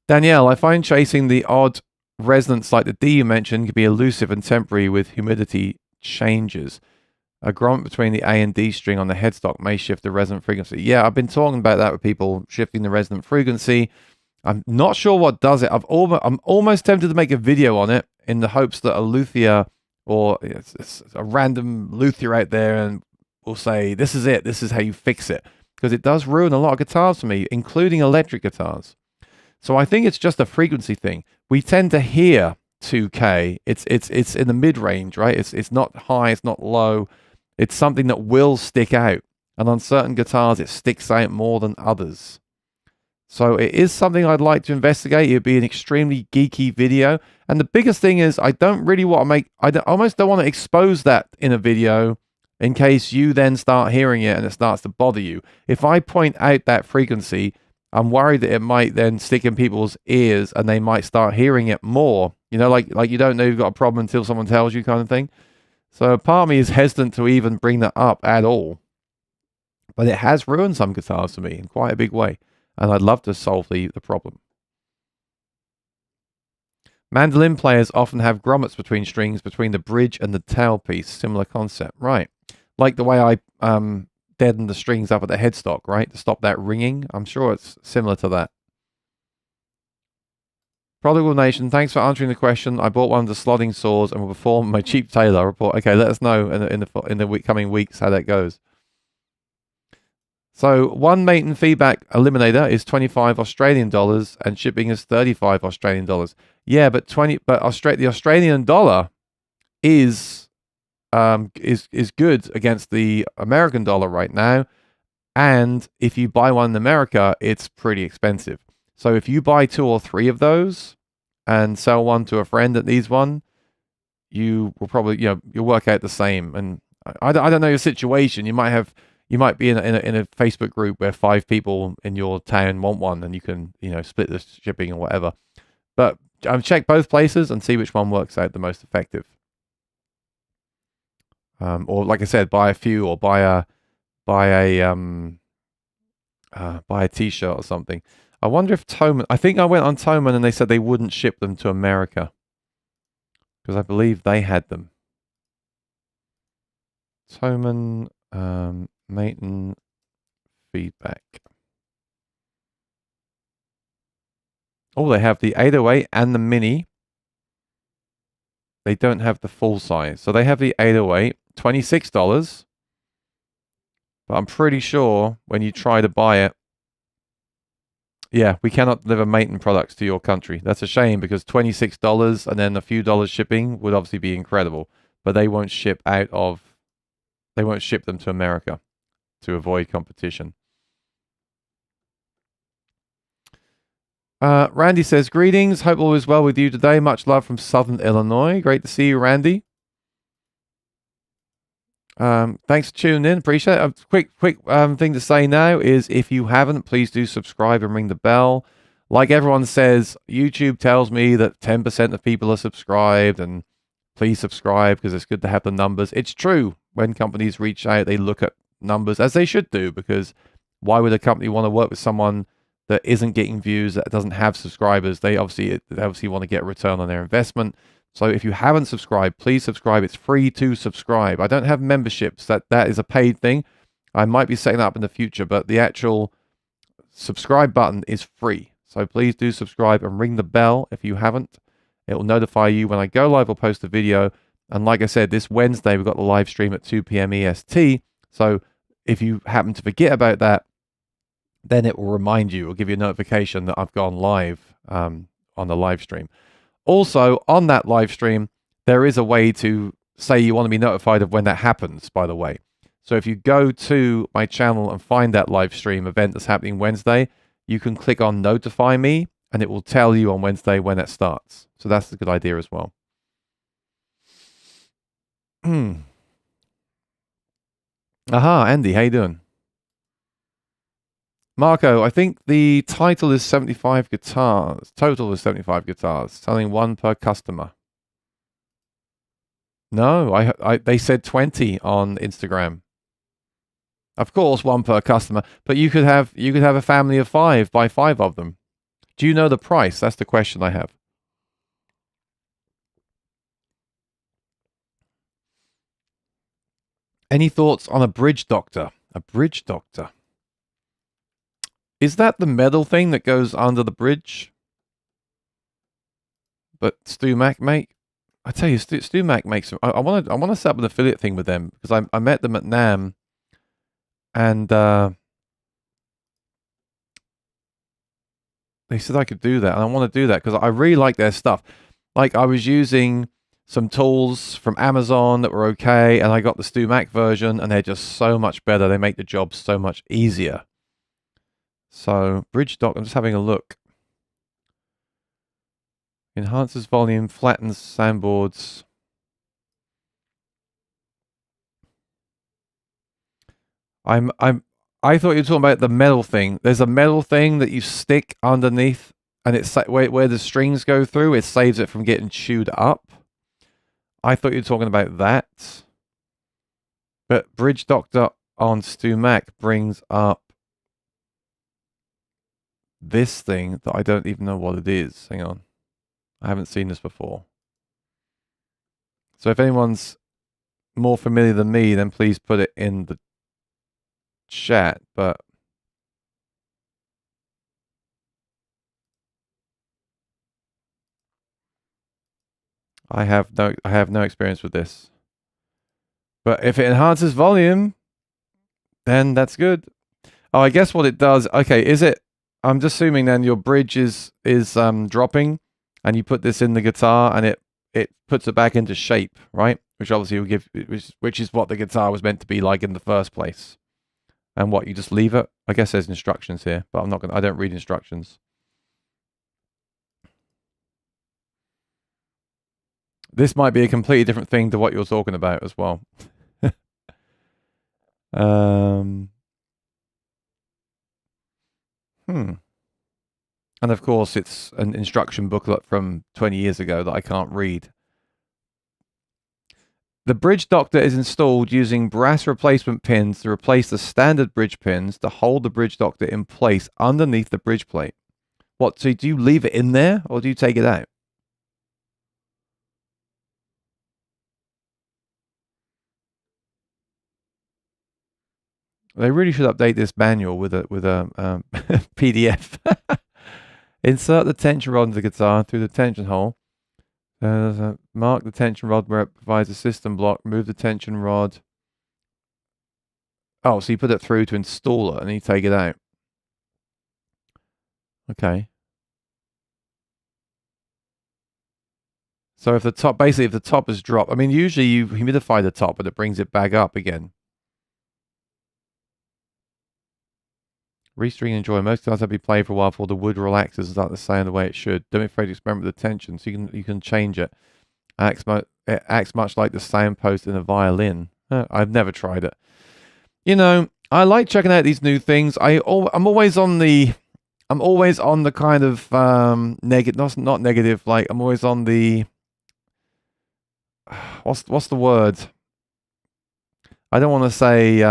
Danielle, I find chasing the odd resonance like the D you mentioned can be elusive and temporary with humidity changes. A grommet between the A and D string on the headstock may shift the resonant frequency. Yeah, I've been talking about that with people, shifting the resonant frequency. I'm not sure what does it. I'm almost tempted to make a video on it in the hopes that a luthier or a random luthier out there and will say, this is it, this is how you fix it. Because it does ruin a lot of guitars for me, including electric guitars. So I think it's just a frequency thing. We tend to hear 2K. It's in the mid-range, right? It's not high, it's not low. It's something that will stick out. And on certain guitars, it sticks out more than others. So it is something I'd like to investigate. It would be an extremely geeky video. And the biggest thing is I don't really want to make... I almost don't want to expose that in a video in case you then start hearing it and it starts to bother you. If I point out that frequency, I'm worried that it might then stick in people's ears and they might start hearing it more. Like you don't know you've got a problem until someone tells you, kind of thing. So part of me is hesitant to even bring that up at all. But it has ruined some guitars for me in quite a big way. And I'd love to solve the problem. Mandolin players often have grommets between strings, between the bridge and the tailpiece. Similar concept. Right. Like the way I deaden the strings up at the headstock, right? To stop that ringing. I'm sure it's similar to that. Prodigal Nation, thanks for answering the question. I bought one of the slotting saws and will perform my cheap tailor report. Okay, let us know in the coming weeks how that goes. So one Maton feedback eliminator is 25 Australian dollars and shipping is 35 Australian dollars. Yeah, but the Australian dollar is good against the American dollar right now. And if you buy one in America, it's pretty expensive. So if you buy 2 or 3 of those and sell one to a friend that needs one, you will probably, you'll work out the same. And I don't know your situation. You might be in a Facebook group where 5 people in your town want one, and you can, split the shipping or whatever. But check both places and see which one works out the most effective. Or like I said, buy a few, or buy a T-shirt or something. I wonder if Thomann... I think I went on Thomann and they said they wouldn't ship them to America. Because I believe they had them. Thomann, Maton feedback. Oh, they have the 808 and the Mini. They don't have the full size. So they have the 808, $26. But I'm pretty sure when you try to buy it, yeah, we cannot deliver Maton products to your country. That's a shame, because $26 and then a few dollars shipping would obviously be incredible. But they won't ship them to America to avoid competition. Randy says, greetings. Hope all is well with you today. Much love from Southern Illinois. Great to see you, Randy. Thanks for tuning in. Appreciate it. A quick thing to say now is, if you haven't, please do subscribe and ring the bell. Like everyone says, YouTube tells me that 10% of people are subscribed, and please subscribe because it's good to have the numbers. It's true. When companies reach out, they look at numbers, as they should do, because why would a company want to work with someone that isn't getting views, that doesn't have subscribers? They obviously want to get a return on their investment. So if you haven't subscribed, please subscribe. It's free to subscribe. I don't have memberships. That is a paid thing. I might be setting that up in the future, but the actual subscribe button is free. So please do subscribe and ring the bell if you haven't. It will notify you when I go live or post a video. And like I said, this Wednesday, we've got the live stream at 2 p.m. EST. So if you happen to forget about that, then it will remind you or give you a notification that I've gone live on the live stream. Also, on that live stream, there is a way to say you want to be notified of when that happens, by the way. So if you go to my channel and find that live stream event that's happening Wednesday, you can click on notify me and it will tell you on Wednesday when it starts. So that's a good idea as well. Aha, Andy, how you doing? Marco, I think the title is 75 guitars. Total is 75 guitars, selling one per customer. No, they said 20 on Instagram. Of course, one per customer, but you could have a family of 5, buy 5 of them. Do you know the price? That's the question I have. Any thoughts on a bridge doctor? A bridge doctor. Is that the metal thing that goes under the bridge? But Stu Mac, mate, I tell you, Stu Mac makes them. I want to set up an affiliate thing with them because I met them at NAMM, and they said I could do that, and I want to do that because I really like their stuff. Like I was using some tools from Amazon that were okay, and I got the Stu Mac version, and they're just so much better. They make the job so much easier. So bridge dock, I'm just having a look. Enhances volume, flattens soundboards. I thought you were talking about the metal thing. There's a metal thing that you stick underneath, and it's where the strings go through. It saves it from getting chewed up. I thought you were talking about that. But Bridge Doctor on Stu Mac brings up this thing that I don't even know what it is. Hang on. I haven't seen this before. So if anyone's more familiar than me, then please put it in the chat. But I have no experience with this. But if it enhances volume, then that's good. Oh, I guess what it does. Okay, is it? I'm just assuming then your bridge is dropping, and you put this in the guitar, and it puts it back into shape, right? Which obviously will give, which is what the guitar was meant to be like in the first place. And what, you just leave it? I guess there's instructions here, but I don't read instructions. This might be a completely different thing to what you're talking about as well. And of course, it's an instruction booklet from 20 years ago that I can't read. The bridge doctor is installed using brass replacement pins to replace the standard bridge pins to hold the bridge doctor in place underneath the bridge plate. What, so do you leave it in there or do you take it out? They really should update this manual with a PDF. Insert the tension rod into the guitar through the tension hole. Mark the tension rod where it provides a system block. Remove the tension rod. Oh, so you put it through to install it and then you take it out. Okay. So if the top, basically if the top is dropped, I mean, usually you humidify the top, but it brings it back up again. Restring and enjoy. Most guitars have to be played for a while before the wood relaxes and start to sound the way it should. Don't be afraid to experiment with the tension, so you can change it. It acts much like the sound post in a violin. I've never tried it. You know, I like checking out these new things. I'm always on the kind of negative, not negative. Like I'm always on the what's the word? I don't want to say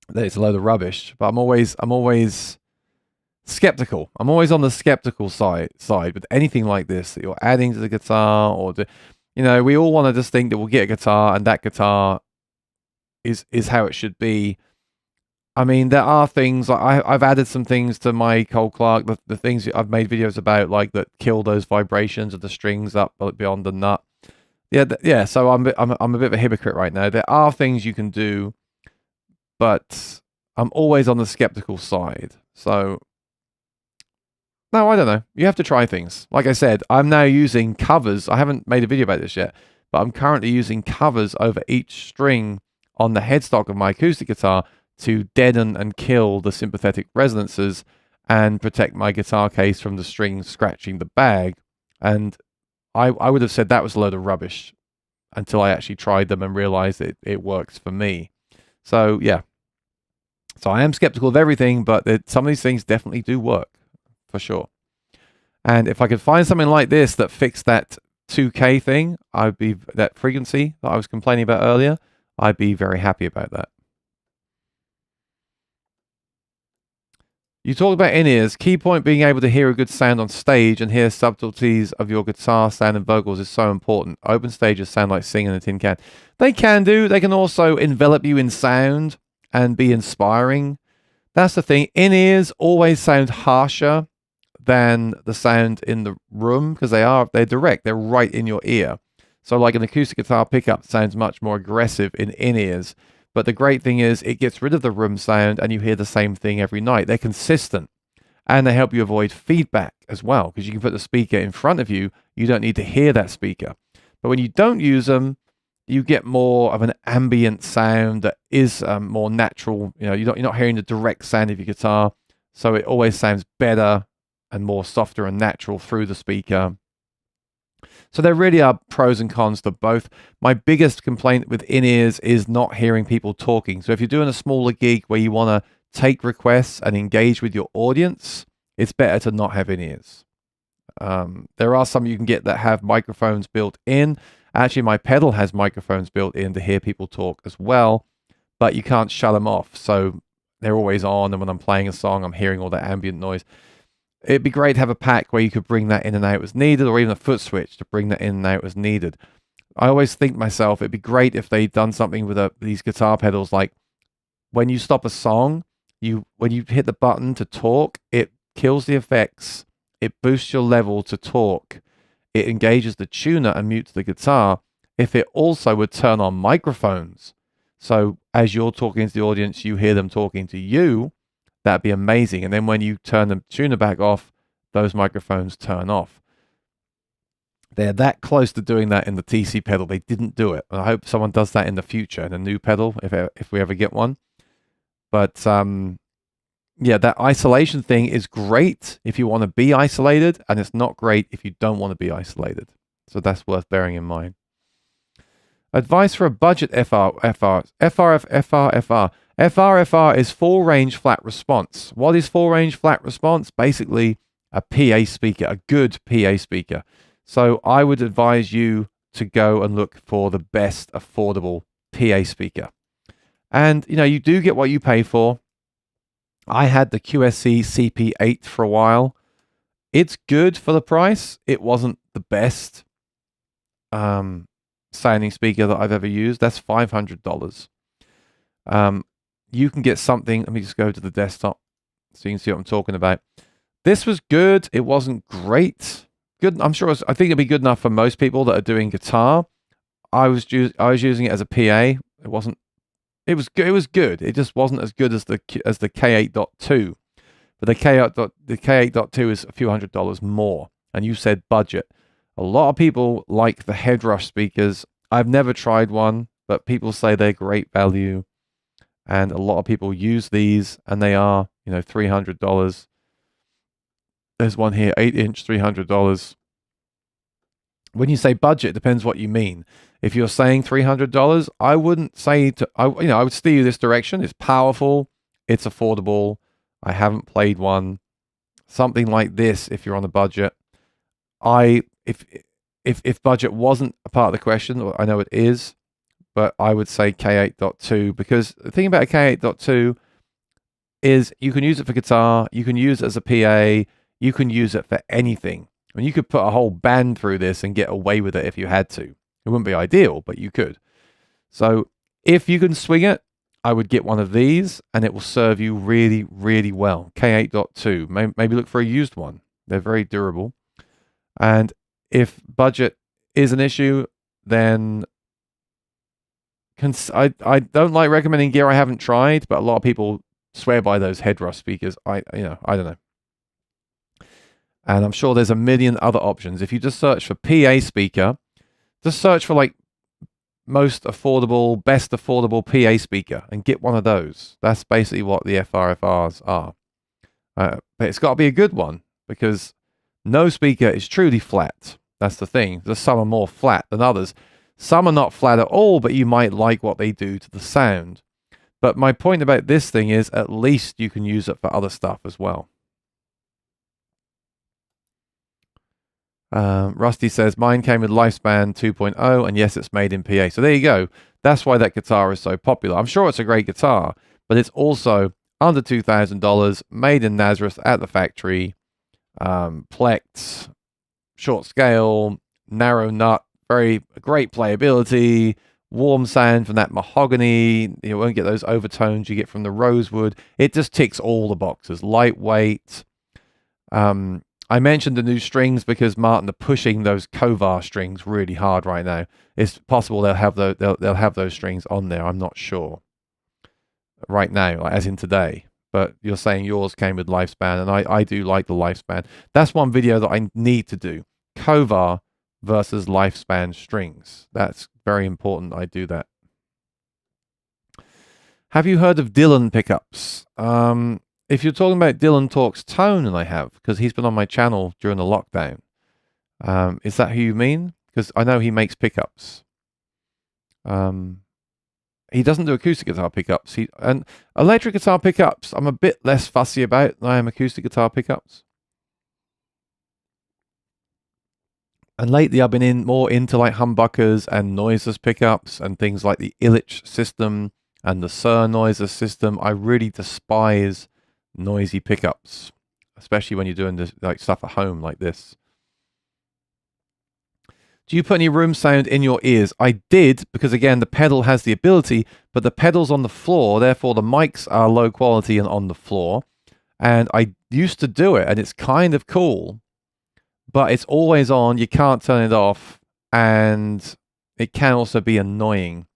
that it's a load of rubbish, but I'm always skeptical. I'm always on the skeptical side with anything like this that you're adding to the guitar, or we all want to just think that we'll get a guitar and that guitar is how it should be. I mean, there are things like I've added some things to my Cole Clark, the things I've made videos about, like that kill those vibrations of the strings up beyond the nut. Yeah. So I'm a bit of a hypocrite right now. There are things you can do, but I'm always on the skeptical side. So no, I don't know. You have to try things. Like I said, I'm now using covers. I haven't made a video about this yet, but I'm currently using covers over each string on the headstock of my acoustic guitar to deaden and kill the sympathetic resonances and protect my guitar case from the strings scratching the bag. And I would have said that was a load of rubbish until I actually tried them and realized it works for me. So yeah. So I am skeptical of everything, but some of these things definitely do work, for sure. And if I could find something like this that fixed that 2K thing, that frequency that I was complaining about earlier, I'd be very happy about that. You talked about in-ears. Key point being able to hear a good sound on stage and hear subtleties of your guitar sound and vocals is so important. Open stages sound like singing in a tin can. They can do. They can also envelop you in sound and be inspiring. That's the thing. In-ears always sound harsher than the sound in the room because they're direct. They're right in your ear. So like an acoustic guitar pickup sounds much more aggressive in in-ears. But the great thing is it gets rid of the room sound and you hear the same thing every night. They're consistent and they help you avoid feedback as well because you can put the speaker in front of you. You don't need to hear that speaker. But when you don't use them, you get more of an ambient sound that is more natural. You're not hearing the direct sound of your guitar. So it always sounds better and more softer and natural through the speaker. So there really are pros and cons to both. My biggest complaint with in-ears is not hearing people talking. So if you're doing a smaller gig where you want to take requests and engage with your audience, it's better to not have in-ears. There are some you can get that have microphones built in. Actually, my pedal has microphones built in to hear people talk as well, but you can't shut them off. So they're always on, and when I'm playing a song, I'm hearing all that ambient noise. It'd be great to have a pack where you could bring that in and out as needed, or even a foot switch to bring that in and out as needed. I always think to myself, it'd be great if they'd done something with these guitar pedals, like when you stop a song, when you hit the button to talk, it kills the effects, it boosts your level to talk, it engages the tuner and mutes the guitar. If it also would turn on microphones, so as you're talking to the audience, you hear them talking to you, that'd be amazing. And then when you turn the tuner back off, those microphones turn off. They're that close to doing that in the TC pedal. They didn't do it. And I hope someone does that in the future in a new pedal, if we ever get one. But yeah, that isolation thing is great if you want to be isolated, and it's not great if you don't want to be isolated. So that's worth bearing in mind. Advice for a budget FRFR is full range flat response. What is full range flat response? Basically a PA speaker, a good PA speaker. So I would advise you to go and look for the best affordable PA speaker. And you do get what you pay for. I had the QSC CP8 for a while. It's good for the price. It wasn't the best sounding speaker that I've ever used. That's $500. You can get something. Let me just go to the desktop so you can see what I'm talking about. This was good. It wasn't great. Good. I'm sure. I think it'd be good enough for most people that are doing guitar. I was using it as a PA. It wasn't. It was good. It was good. It just wasn't as good as the K8.2. But the K8.2 is a few $100s more. And you said budget. A lot of people like the Headrush speakers. I've never tried one, but people say they're great value. And a lot of people use these, and they are, $300. There's one here, 8-inch, $300. When you say budget, it depends what you mean. If you're saying $300, I wouldn't say I would steer you this direction. It's powerful, it's affordable. I haven't played one. Something like this, if you're on a budget. If budget wasn't a part of the question, I know it is, but I would say K8.2, because the thing about a K8.2, is you can use it for guitar, you can use it as a PA, you can use it for anything. I mean, you could put a whole band through this and get away with it if you had to. It wouldn't be ideal, but you could. So if you can swing it, I would get one of these, and it will serve you really, really well. K8.2. Maybe look for a used one. They're very durable. And if budget is an issue, then I don't like recommending gear I haven't tried, but a lot of people swear by those head rust speakers. I don't know. And I'm sure there's a million other options. If you just search for PA speaker, just search for like most affordable, best affordable PA speaker and get one of those. That's basically what the FRFRs are. But it's got to be a good one, because no speaker is truly flat. That's the thing. There's some are more flat than others. Some are not flat at all, but you might like what they do to the sound. But my point about this thing is at least you can use it for other stuff as well. Rusty says, mine came with Lifespan 2.0, and yes, it's made in PA. So there you go. That's why that guitar is so popular. I'm sure it's a great guitar, but it's also under $2,000, made in Nazareth at the factory, plex, short scale, narrow nut, very great playability, warm sound from that mahogany. You won't get those overtones you get from the rosewood. It just ticks all the boxes. Lightweight. I mentioned the new strings because Martin are pushing those Kovar strings really hard right now. It's possible they'll have those strings on there. I'm not sure right now, as in today. But you're saying yours came with Lifespan, and I do like the Lifespan. That's one video that I need to do. Kovar versus Lifespan strings. That's very important I do that. Have you heard of Dylan pickups? If you're talking about Dylan Talks Tone, and I have, because he's been on my channel during the lockdown. Is that who you mean? Because I know he makes pickups. He doesn't do acoustic guitar pickups. And electric guitar pickups, I'm a bit less fussy about than I am acoustic guitar pickups. And lately I've been more into like humbuckers and noiseless pickups and things like the Illich system and the Sir Noiser system. I really despise noisy pickups, especially when you're doing this, like stuff at home like this. Do you put any room sound in your ears? I did, because again, the pedal has the ability, but the pedal's on the floor, therefore the mics are low quality and on the floor. And I used to do it, and it's kind of cool, but it's always on, you can't turn it off, and it can also be annoying.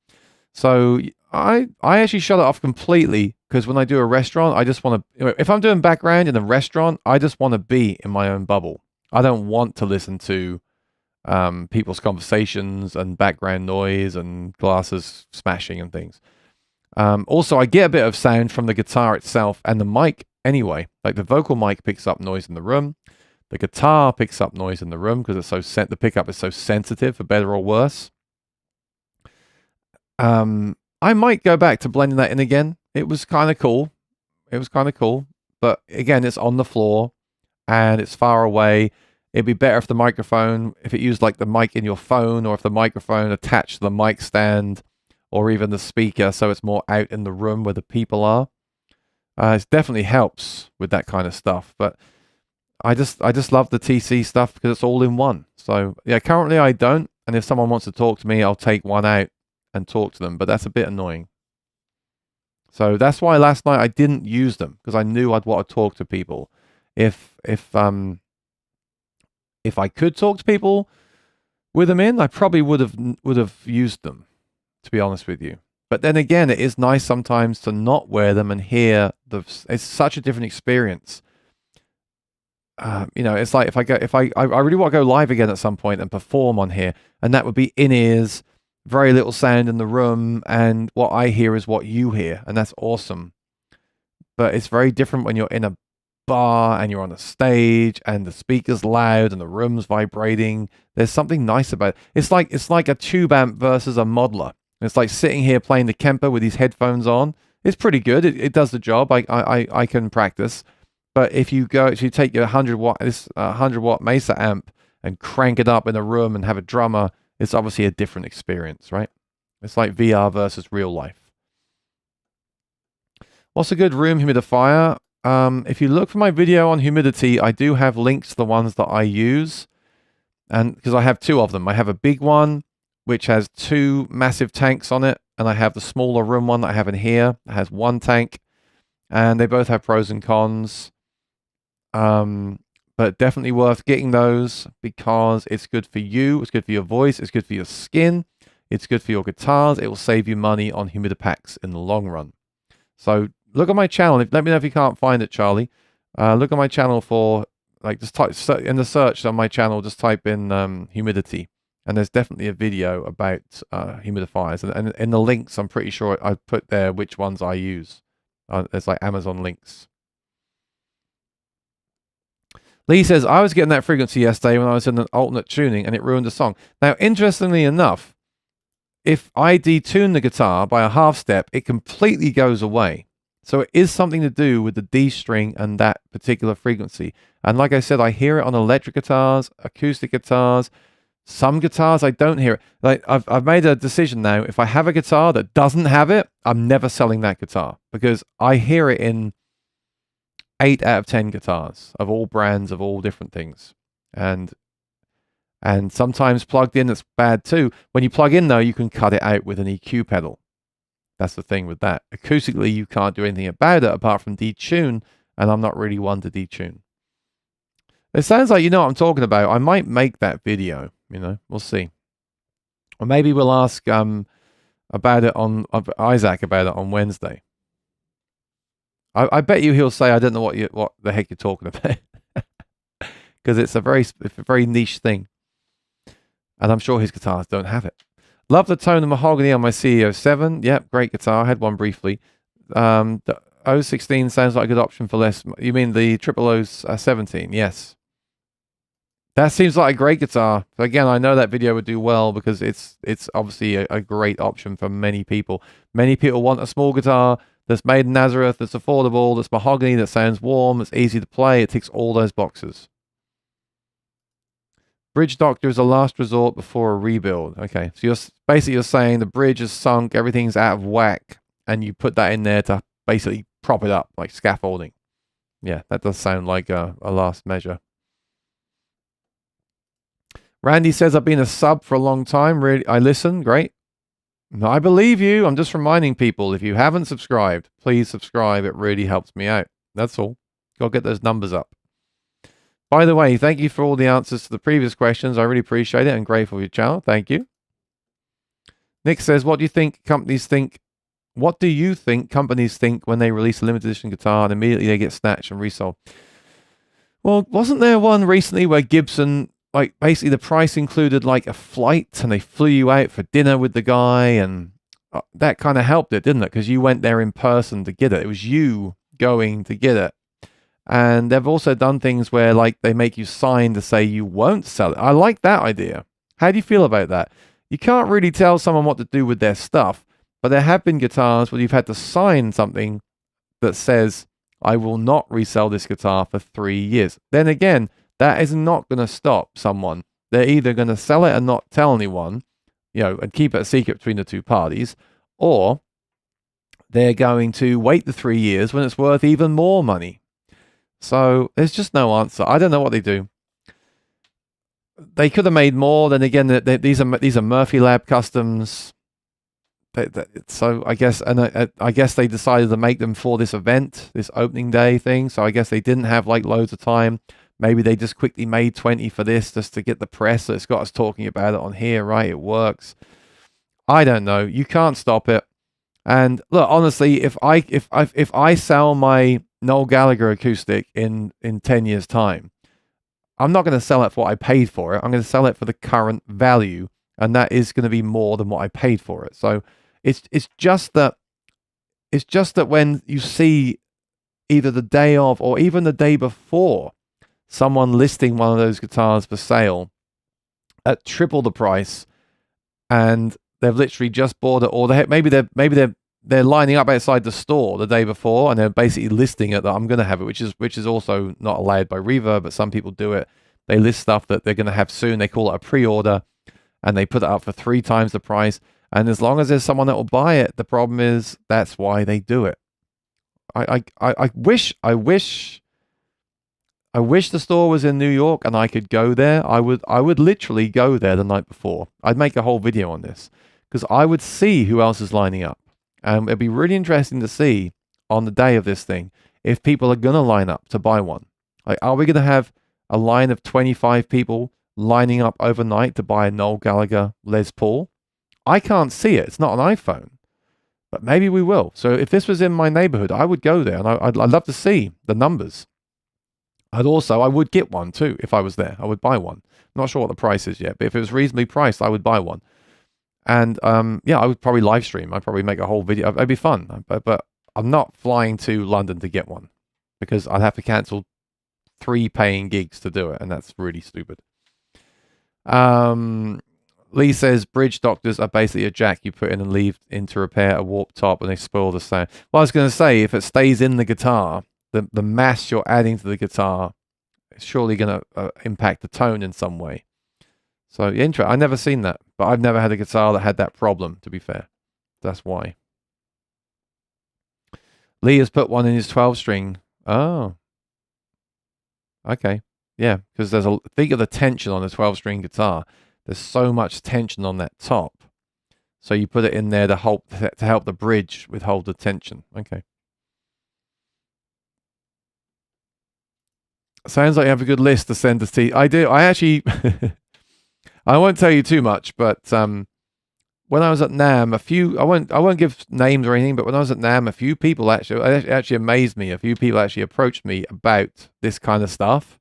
So I actually shut it off completely, because when I do a restaurant, I just want to, if I'm doing background in a restaurant, I just want to be in my own bubble. I don't want to listen to people's conversations and background noise and glasses smashing and things. Also, I get a bit of sound from the guitar itself and the mic anyway. Like the vocal mic picks up noise in the room. The guitar picks up noise in the room because it's the pickup is so sensitive, for better or worse. I might go back to blending that in again. It was kind of cool. But again, it's on the floor and it's far away. It'd be better if the microphone, if it used like the mic in your phone, or if the microphone attached to the mic stand, or even the speaker, so it's more out in the room where the people are. It definitely helps with that kind of stuff. But I just love the TC stuff because it's all in one. So yeah, currently I don't. And if someone wants to talk to me, I'll take one out and talk to them. But that's a bit annoying. So that's why last night I didn't use them, because I knew I'd want to talk to people. If I could talk to people with them in, I probably would have used them, to be honest with you. But then again, it is nice sometimes to not wear them and hear it's such a different experience. It's like if I really want to go live again at some point and perform on here, and that would be in ears, very little sound in the room, and what I hear is what you hear, and that's awesome. But it's very different when you're in a bar and you're on a stage and the speaker's loud and the room's vibrating. There's something nice about it. It's like a tube amp versus a modeler. It's like sitting here playing the Kemper with these headphones on. It's pretty good. It does the job. I can practice. But if you take your 100 watt Mesa amp and crank it up in a room and have a drummer, it's obviously a different experience, right? It's like VR versus real life. What's a good room humidifier? If you look for my video on humidity, I do have links to the ones that I use. And because I have two of them. I have a big one, which has two massive tanks on it. And I have the smaller room one that I have in here. It has one tank. And they both have pros and cons. But definitely worth getting those because it's good for you. It's good for your voice. It's good for your skin. It's good for your guitars. It will save you money on humidipacks in the long run. So look at my channel. Let me know if you can't find it, Charlie. Look at my channel for, like, just type in the search on my channel, just type in humidity. And there's definitely a video about humidifiers. And in the links, I'm pretty sure I put there which ones I use. There's like Amazon links. Lee says, I was getting that frequency yesterday when I was in an alternate tuning and it ruined the song. Now, interestingly enough, if I detune the guitar by a half step, it completely goes away. So it is something to do with the D string and that particular frequency. And like I said, I hear it on electric guitars, acoustic guitars. Some guitars, I don't hear it. Like I've made a decision now. If I have a guitar that doesn't have it, I'm never selling that guitar because I hear it in 8 out of 10 guitars of all brands, of all different things. And sometimes plugged in, it's bad too. When you plug in, though, you can cut it out with an EQ pedal. That's the thing with that. Acoustically, you can't do anything about it apart from detune, and I'm not really one to detune. It sounds like you know what I'm talking about. I might make that video, we'll see. Or maybe we'll ask about it on Isaac about it on Wednesday. I bet you he'll say, I don't know what the heck you're talking about. Because it's a very niche thing. And I'm sure his guitars don't have it. Love the tone of mahogany on my CEO 7. Yep, great guitar. I had one briefly. The 016 sounds like a good option for less. You mean the 00017? Yes. That seems like a great guitar. So again, I know that video would do well because it's obviously a great option for many people. Many people want a small guitar that's made in Nazareth, that's affordable, that's mahogany, that sounds warm, that's easy to play. It ticks all those boxes. Bridge Doctor is a last resort before a rebuild. Okay, so you're saying the bridge is sunk, everything's out of whack, and you put that in there to basically prop it up like scaffolding. Yeah, that does sound like a last measure. Randy says, I've been a sub for a long time. Really, I listen. Great. I believe you. I'm just reminding people, if you haven't subscribed, please subscribe. It really helps me out. That's all. Go get those numbers up. By the way, thank you for all the answers to the previous questions. I really appreciate it and grateful for your channel. Thank you. Nick says, what do you think companies think? What do you think companies think when they release a limited edition guitar and immediately they get snatched and resold? Well, wasn't there one recently where Gibson, like, basically the price included like a flight and they flew you out for dinner with the guy, and that kind of helped it, didn't it? Because you went there in person to get it. It was you going to get it. And they've also done things where, like, they make you sign to say you won't sell it. I like that idea. How do you feel about that? You can't really tell someone what to do with their stuff, but there have been guitars where you've had to sign something that says, I will not resell this guitar for 3 years. Then again, that is not going to stop someone. They're either going to sell it and not tell anyone, and keep it a secret between the two parties, or they're going to wait the 3 years when it's worth even more money. So there's just no answer. I don't know what they do. They could have made more. Then again, these are Murphy Lab customs. So I guess, and I guess they decided to make them for this event, this opening day thing. So I guess they didn't have like loads of time. Maybe they just quickly made 20 for this just to get the press. So it's got us talking about it on here, right? It works. I don't know. You can't stop it. And look, honestly, if I sell my Noel Gallagher acoustic in 10 years' time, I'm not going to sell it for what I paid for it. I'm going to sell it for the current value, and that is going to be more than what I paid for it. So it's just that when you see either the day of or even the day before someone listing one of those guitars for sale at triple the price, and they've literally just bought it, or maybe they're lining up outside the store the day before and they're basically listing it that I'm going to have it, which is also not allowed by Reverb, but some people do it. They list stuff that they're going to have soon. They call it a pre-order and they put it up for 3 times the price. And as long as there's someone that will buy it, the problem is that's why they do it. I wish the store was in New York and I could go there. I would literally go there the night before. I'd make a whole video on this because I would see who else is lining up. And it'd be really interesting to see on the day of this thing if people are going to line up to buy one. Like, are we going to have a line of 25 people lining up overnight to buy a Noel Gallagher Les Paul? I can't see it. It's not an iPhone. But maybe we will. So if this was in my neighborhood, I would go there and I'd love to see the numbers. I would get one too if I was there. I would buy one. I'm not sure what the price is yet, but if it was reasonably priced, I would buy one. And yeah, I would probably live stream. I'd probably make a whole video. It'd be fun. But I'm not flying to London to get one because I'd have to cancel 3 paying gigs to do it, and that's really stupid. Lee says bridge doctors are basically a jack you put in and leave in to repair a warped top, and they spoil the sound. Well, I was going to say, if it stays in the guitar, the mass you're adding to the guitar is surely going to impact the tone in some way. So, interesting. I've never seen that, but I've never had a guitar that had that problem, to be fair. That's why. Lee has put one in his 12-string. Oh. Okay. Yeah, because think of the tension on a 12-string guitar. There's so much tension on that top. So you put it in there to help the bridge hold the tension. Okay. Sounds like you have a good list to send to T. I do. I actually... I won't tell you too much, but when I was at NAMM, I won't give names or anything, but when I was at NAMM, a few people actually amazed me. A few people actually approached me about this kind of stuff.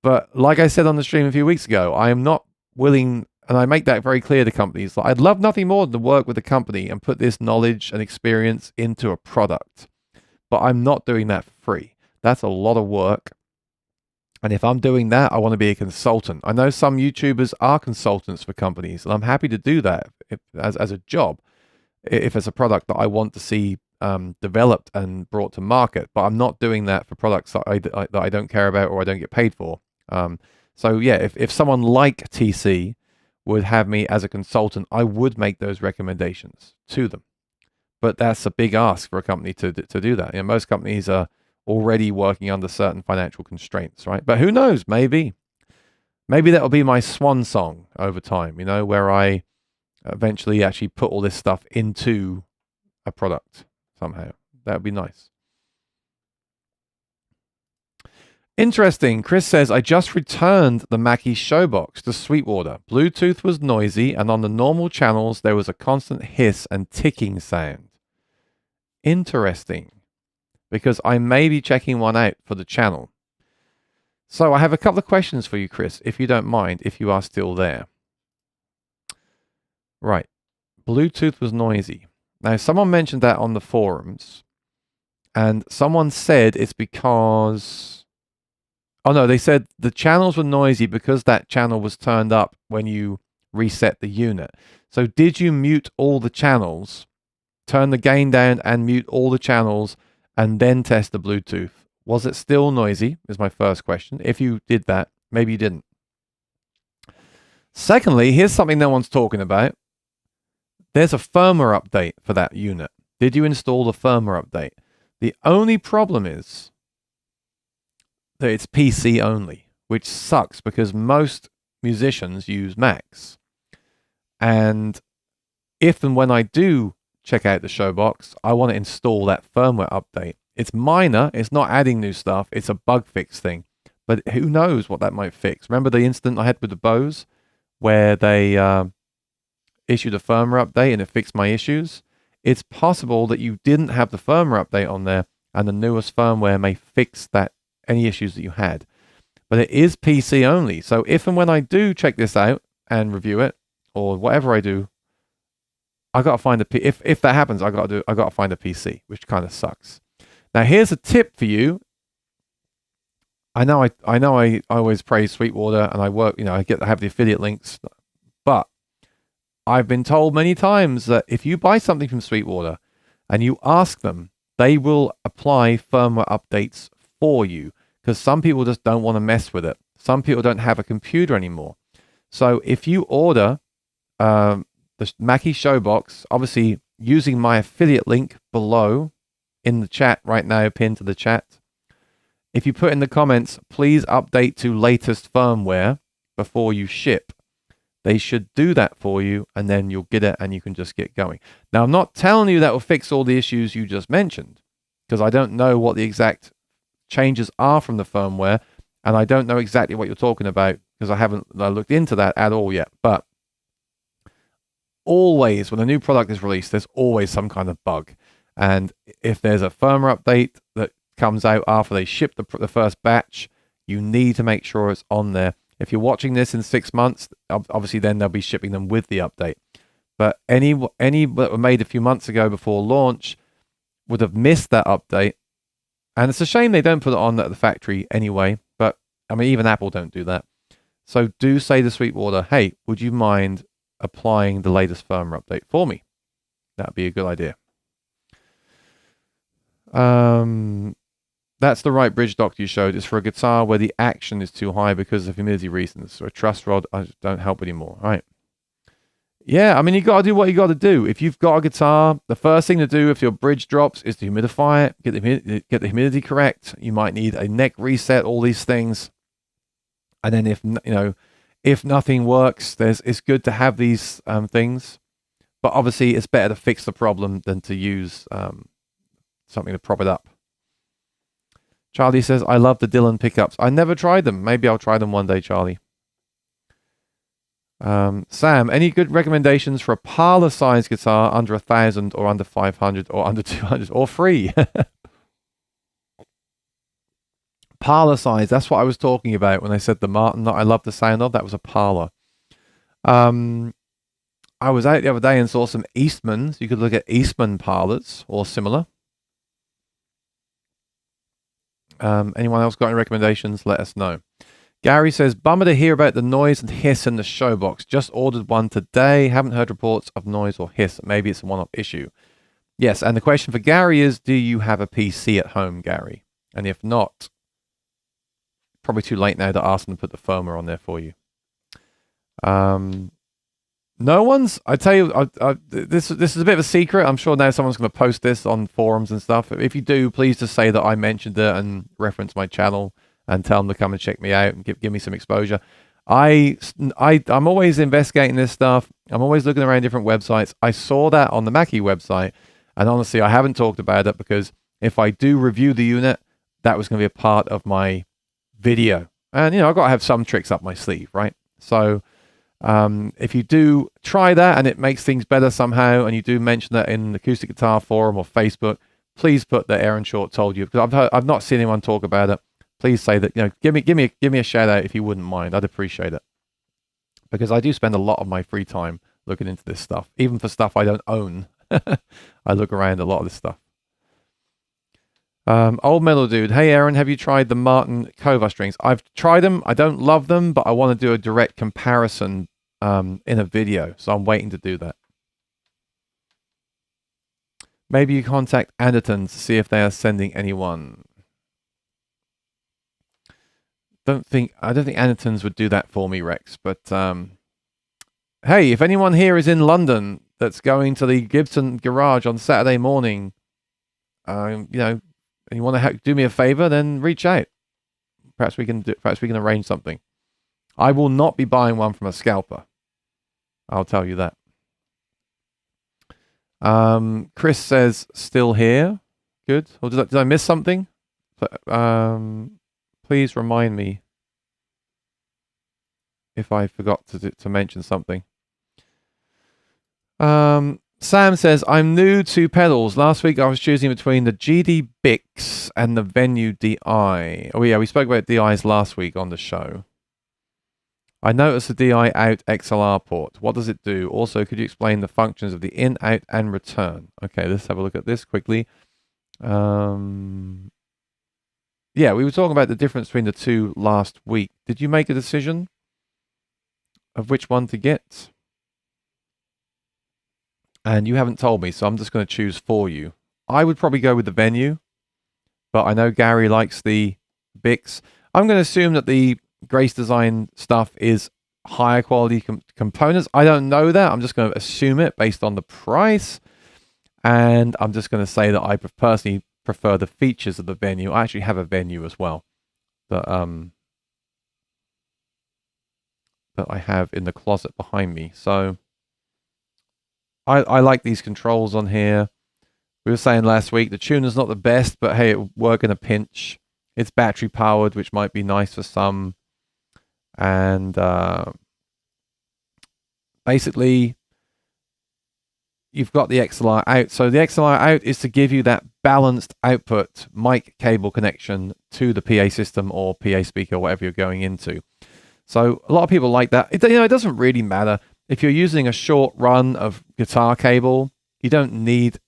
But like I said on the stream a few weeks ago, I am not willing, and I make that very clear to companies. Like, I'd love nothing more than to work with a company and put this knowledge and experience into a product. But I'm not doing that for free. That's a lot of work. And if I'm doing that, I want to be a consultant. I know some YouTubers are consultants for companies, and I'm happy to do that as a job, if it's a product that I want to see developed and brought to market. But I'm not doing that for products that I don't care about or I don't get paid for. So yeah, if someone like TC would have me as a consultant, I would make those recommendations to them. But that's a big ask for a company to do that. You know, most companies are already working under certain financial constraints, right? But who knows? Maybe that'll be my swan song over time, you know, where I eventually actually put all this stuff into a product somehow. That would be nice. Interesting. Chris says, I just returned the Mackie Showbox to Sweetwater. Bluetooth was noisy, and on the normal channels, there was a constant hiss and ticking sound. Interesting. Because I may be checking one out for the channel. So I have a couple of questions for you, Chris, if you don't mind, if you are still there. Right. Bluetooth was noisy. Now, someone mentioned that on the forums, and someone said it's because... Oh, no, they said the channels were noisy because that channel was turned up when you reset the unit. So did you mute all the channels, turn the gain down and mute all the channels, and then test the Bluetooth? Was it still noisy, is my first question. If you did that, maybe you didn't. Secondly, here's something no one's talking about. There's a firmware update for that unit. Did you install the firmware update? The only problem is that it's PC only, which sucks because most musicians use Macs. And if and when I do check out the Showbox, I want to install that firmware update. It's minor, it's not adding new stuff, it's a bug fix thing. But who knows what that might fix? Remember the incident I had with the Bose where they issued a firmware update and it fixed my issues? It's possible that you didn't have the firmware update on there and the newest firmware may fix any issues that you had. But it is PC only. So if and when I do check this out and review it, or whatever I do, I gotta find if that happens, I gotta find a PC, which kind of sucks. Now here's a tip for you. I know I always praise Sweetwater and I work, I have the affiliate links, but I've been told many times that if you buy something from Sweetwater and you ask them, they will apply firmware updates for you because some people just don't want to mess with it. Some people don't have a computer anymore. So if you order the Mackie Showbox, obviously using my affiliate link below in the chat right now, pinned to the chat. If you put in the comments, please update to latest firmware before you ship. They should do that for you, and then you'll get it and you can just get going. Now, I'm not telling you that will fix all the issues you just mentioned, because I don't know what the exact changes are from the firmware, and I don't know exactly what you're talking about because I haven't looked into that at all yet. But always, when a new product is released, there's always some kind of bug. And if there's a firmware update that comes out after they ship the first batch, you need to make sure it's on there. If you're watching this in 6 months, obviously then they'll be shipping them with the update. But any that were made a few months ago before launch would have missed that update. And it's a shame they don't put it on at the factory anyway. But, I mean, even Apple don't do that. So do say to Sweetwater, hey, would you mind applying the latest firmware update for me? That'd be a good idea. That's the right bridge doctor you showed. It's for a guitar where the action is too high because of humidity reasons. So a truss rod, I don't help anymore. All right. Yeah, I mean, you got to do what you got to do. If you've got a guitar, the first thing to do if your bridge drops is to humidify it, get the humidity correct. You might need a neck reset, all these things. And then if nothing works, it's good to have these things. But obviously, it's better to fix the problem than to use something to prop it up. Charlie says, I love the Dylan pickups. I never tried them. Maybe I'll try them one day, Charlie. Sam, any good recommendations for a parlor-sized guitar under 1,000 or under 500 or under 200 or free? Parlor-size, that's what I was talking about when I said the Martin that I love the sound of. That was a parlor. I was out the other day and saw some Eastmans. You could look at Eastman parlors or similar. Anyone else got any recommendations? Let us know. Gary says, bummer to hear about the noise and hiss in the showbox. Just ordered one today. Haven't heard reports of noise or hiss. Maybe it's a one-off issue. Yes, and the question for Gary is, do you have a PC at home, Gary? And if not, probably too late now to ask them to put the firmware on there for you. No one's, I tell you, this is a bit of a secret. I'm sure now someone's going to post this on forums and stuff. If you do, please just say that I mentioned it and reference my channel and tell them to come and check me out and give me some exposure. I'm always investigating this stuff. I'm always looking around different websites. I saw that on the Mackie website, and honestly, I haven't talked about it because if I do review the unit, that was going to be a part of my video. And, I've got to have some tricks up my sleeve, right? So if you do try that and it makes things better somehow, and you do mention that in the Acoustic Guitar Forum or Facebook, please put that Aaron Short told you, because I've not seen anyone talk about it. Please say that, give me a shout out if you wouldn't mind. I'd appreciate it, because I do spend a lot of my free time looking into this stuff, even for stuff I don't own. I look around a lot of this stuff. Old Metal Dude, hey Aaron, have you tried the Martin Kova strings? I've tried them. I don't love them, but I want to do a direct comparison in a video, so I'm waiting to do that. Maybe you contact Anderton to see if they are sending anyone. I don't think Andertons would do that for me, Rex. But hey, if anyone here is in London that's going to the Gibson garage on Saturday morning, and you want to do me a favor, then reach out. Perhaps we can arrange something. I will not be buying one from a scalper. I'll tell you that. Chris says still here. Good. Or did I miss something? Please remind me if I forgot to mention something. Sam says, I'm new to pedals. Last week I was choosing between the GD Bix and the Venue DI. Oh yeah, we spoke about DIs last week on the show. I noticed the DI out XLR port. What does it do? Also, could you explain the functions of the in, out, and return? Okay, let's have a look at this quickly. Yeah, we were talking about the difference between the two last week. Did you make a decision of which one to get? And you haven't told me, so I'm just going to choose for you. I would probably go with the Venue, but I know Gary likes the Bix. I'm going to assume that the Grace Design stuff is higher quality components. I don't know that. I'm just going to assume it based on the price. And I'm just going to say that I personally prefer the features of the venue. I actually have a venue as well that that I have in the closet behind me. So I like these controls on here. We were saying last week the tuner's not the best, but hey, it'll work in a pinch. It's battery powered, which might be nice for some. And basically, you've got the XLR out. So the XLR out is to give you that balanced output mic cable connection to the PA system or PA speaker, whatever you're going into. So a lot of people like that. It doesn't really matter. If you're using a short run of guitar cable, you don't need...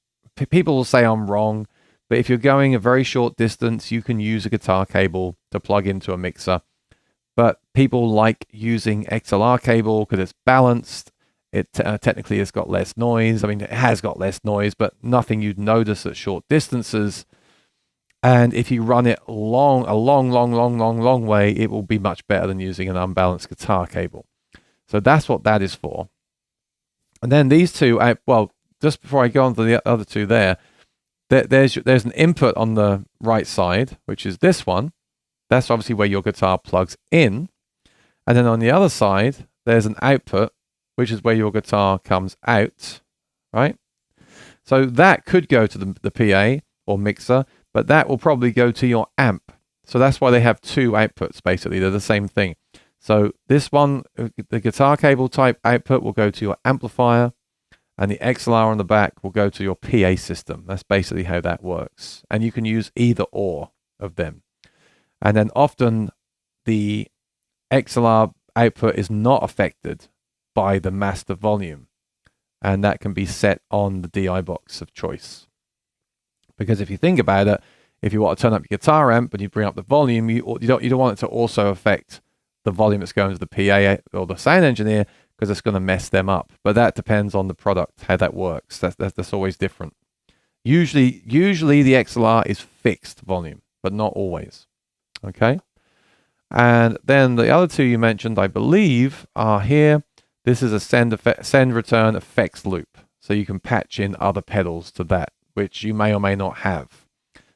People will say I'm wrong, but if you're going a very short distance, you can use a guitar cable to plug into a mixer. But people like using XLR cable because it's balanced. It technically has got less noise. I mean, it has got less noise, but nothing you'd notice at short distances. And if you run it a long way, it will be much better than using an unbalanced guitar cable. So that's what that is for. And then these two, well, just before I go on to the other two there's an input on the right side, which is this one. That's obviously where your guitar plugs in. And then on the other side, there's an output, which is where your guitar comes out, right? So that could go to the PA or mixer, but that will probably go to your amp. So that's why they have two outputs, basically. They're the same thing. So this one, the guitar cable type output will go to your amplifier, and the XLR on the back will go to your PA system. That's basically how that works. And you can use either or of them. And then often the XLR output is not affected by the master volume. And that can be set on the DI box of choice. Because if you think about it, if you want to turn up your guitar amp and you bring up the volume, you don't want it to also affect the volume that's going to the PA or the sound engineer, because it's going to mess them up. But that depends on the product, how that works. That's always different. Usually the XLR is fixed volume, but not always. Okay? And then the other two you mentioned, I believe, are here. This is a send return effects loop. So you can patch in other pedals to that, which you may or may not have.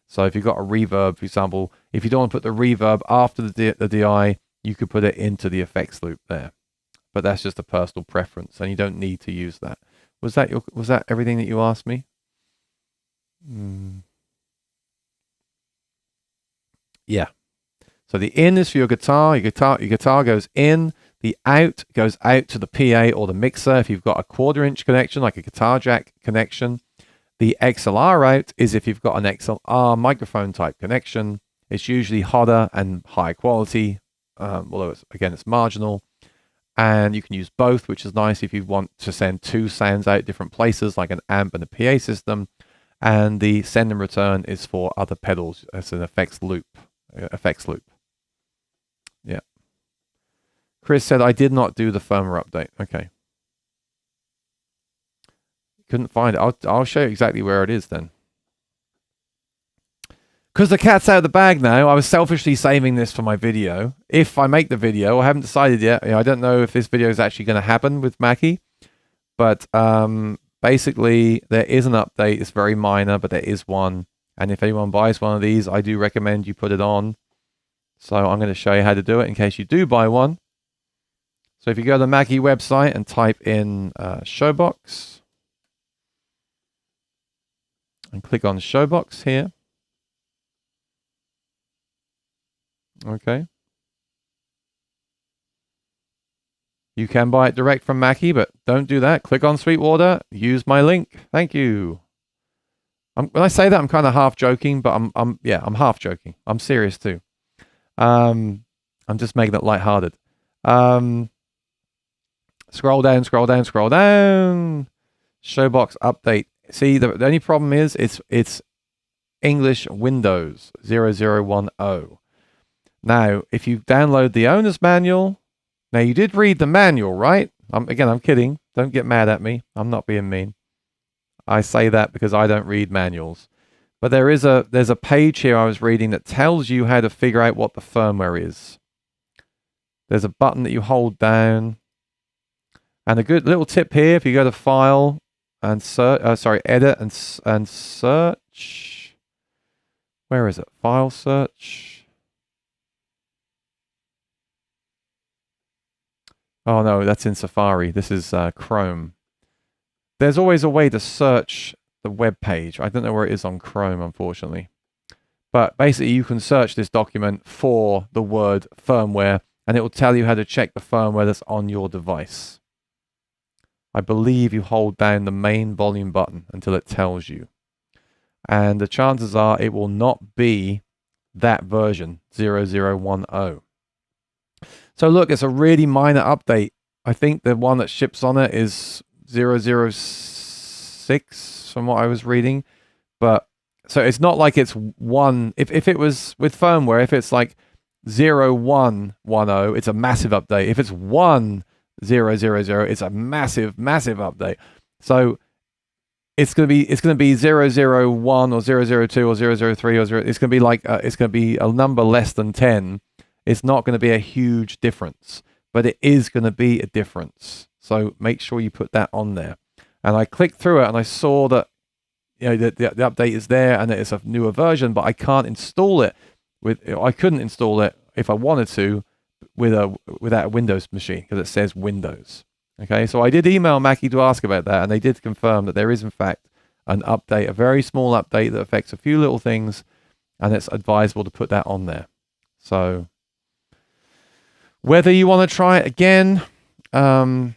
So if you've got a reverb, for example, if you don't want to put the reverb after the DI, you could put it into the effects loop there. But that's just a personal preference, and you don't need to use that. Was that everything that you asked me? Yeah. So the in is for your guitar. Your guitar goes in. The out goes out to the PA or the mixer. If you've got a 1/4-inch connection, like a guitar jack connection. The XLR out is if you've got an XLR microphone type connection. It's usually hotter and high quality, although it's marginal. And you can use both, which is nice if you want to send two sounds out different places, like an amp and a PA system. And the send and return is for other pedals. It's an effects loop. Yeah. Chris said, I did not do the firmware update. Okay. Couldn't find it. I'll show you exactly where it is then. Because the cat's out of the bag now, I was selfishly saving this for my video. If I make the video, I haven't decided yet. I don't know if this video is actually going to happen with Mackie. But basically, there is an update. It's very minor, but there is one. And if anyone buys one of these, I do recommend you put it on. So I'm going to show you how to do it in case you do buy one. So if you go to the Mackie website and type in Showbox. And click on Showbox here. Okay. You can buy it direct from Mackie, but don't do that. Click on Sweetwater. Use my link. Thank you. When I say that, I'm kind of half joking, but I'm half joking. I'm serious too. I'm just making it lighthearted. Scroll down. Showbox update. See, the only problem is it's English Windows 0010. Now, if you download the owner's manual, now you did read the manual, right? I'm kidding. Don't get mad at me. I'm not being mean. I say that because I don't read manuals. But there's a page here I was reading that tells you how to figure out what the firmware is. There's a button that you hold down. And a good little tip here, if you go to File and edit and search. Where is it? File search. Oh no, that's in Safari. This is Chrome. There's always a way to search the web page. I don't know where it is on Chrome, unfortunately. But basically, you can search this document for the word firmware, and it will tell you how to check the firmware that's on your device. I believe you hold down the main volume button until it tells you. And the chances are it will not be that version, 0010. So look, it's a really minor update. I think the one that ships on it is 006 from what I was reading. But so it's not like it's one. If it was with firmware, if it's like 0110, it's a massive update. If it's 1000, it's a massive, massive update. So it's gonna be 001 or 002 or 003 or 0. It's gonna be like it's gonna be a number less than 10. It's not going to be a huge difference, but it is going to be a difference. So make sure you put that on there. And I clicked through it and I saw that the update is there and it's a newer version, but I can't install it I couldn't install it if I wanted to without a Windows machine because it says Windows. Okay, so I did email Mackie to ask about that, and they did confirm that there is in fact an update, a very small update that affects a few little things, and it's advisable to put that on there. So whether you want to try it again, whoever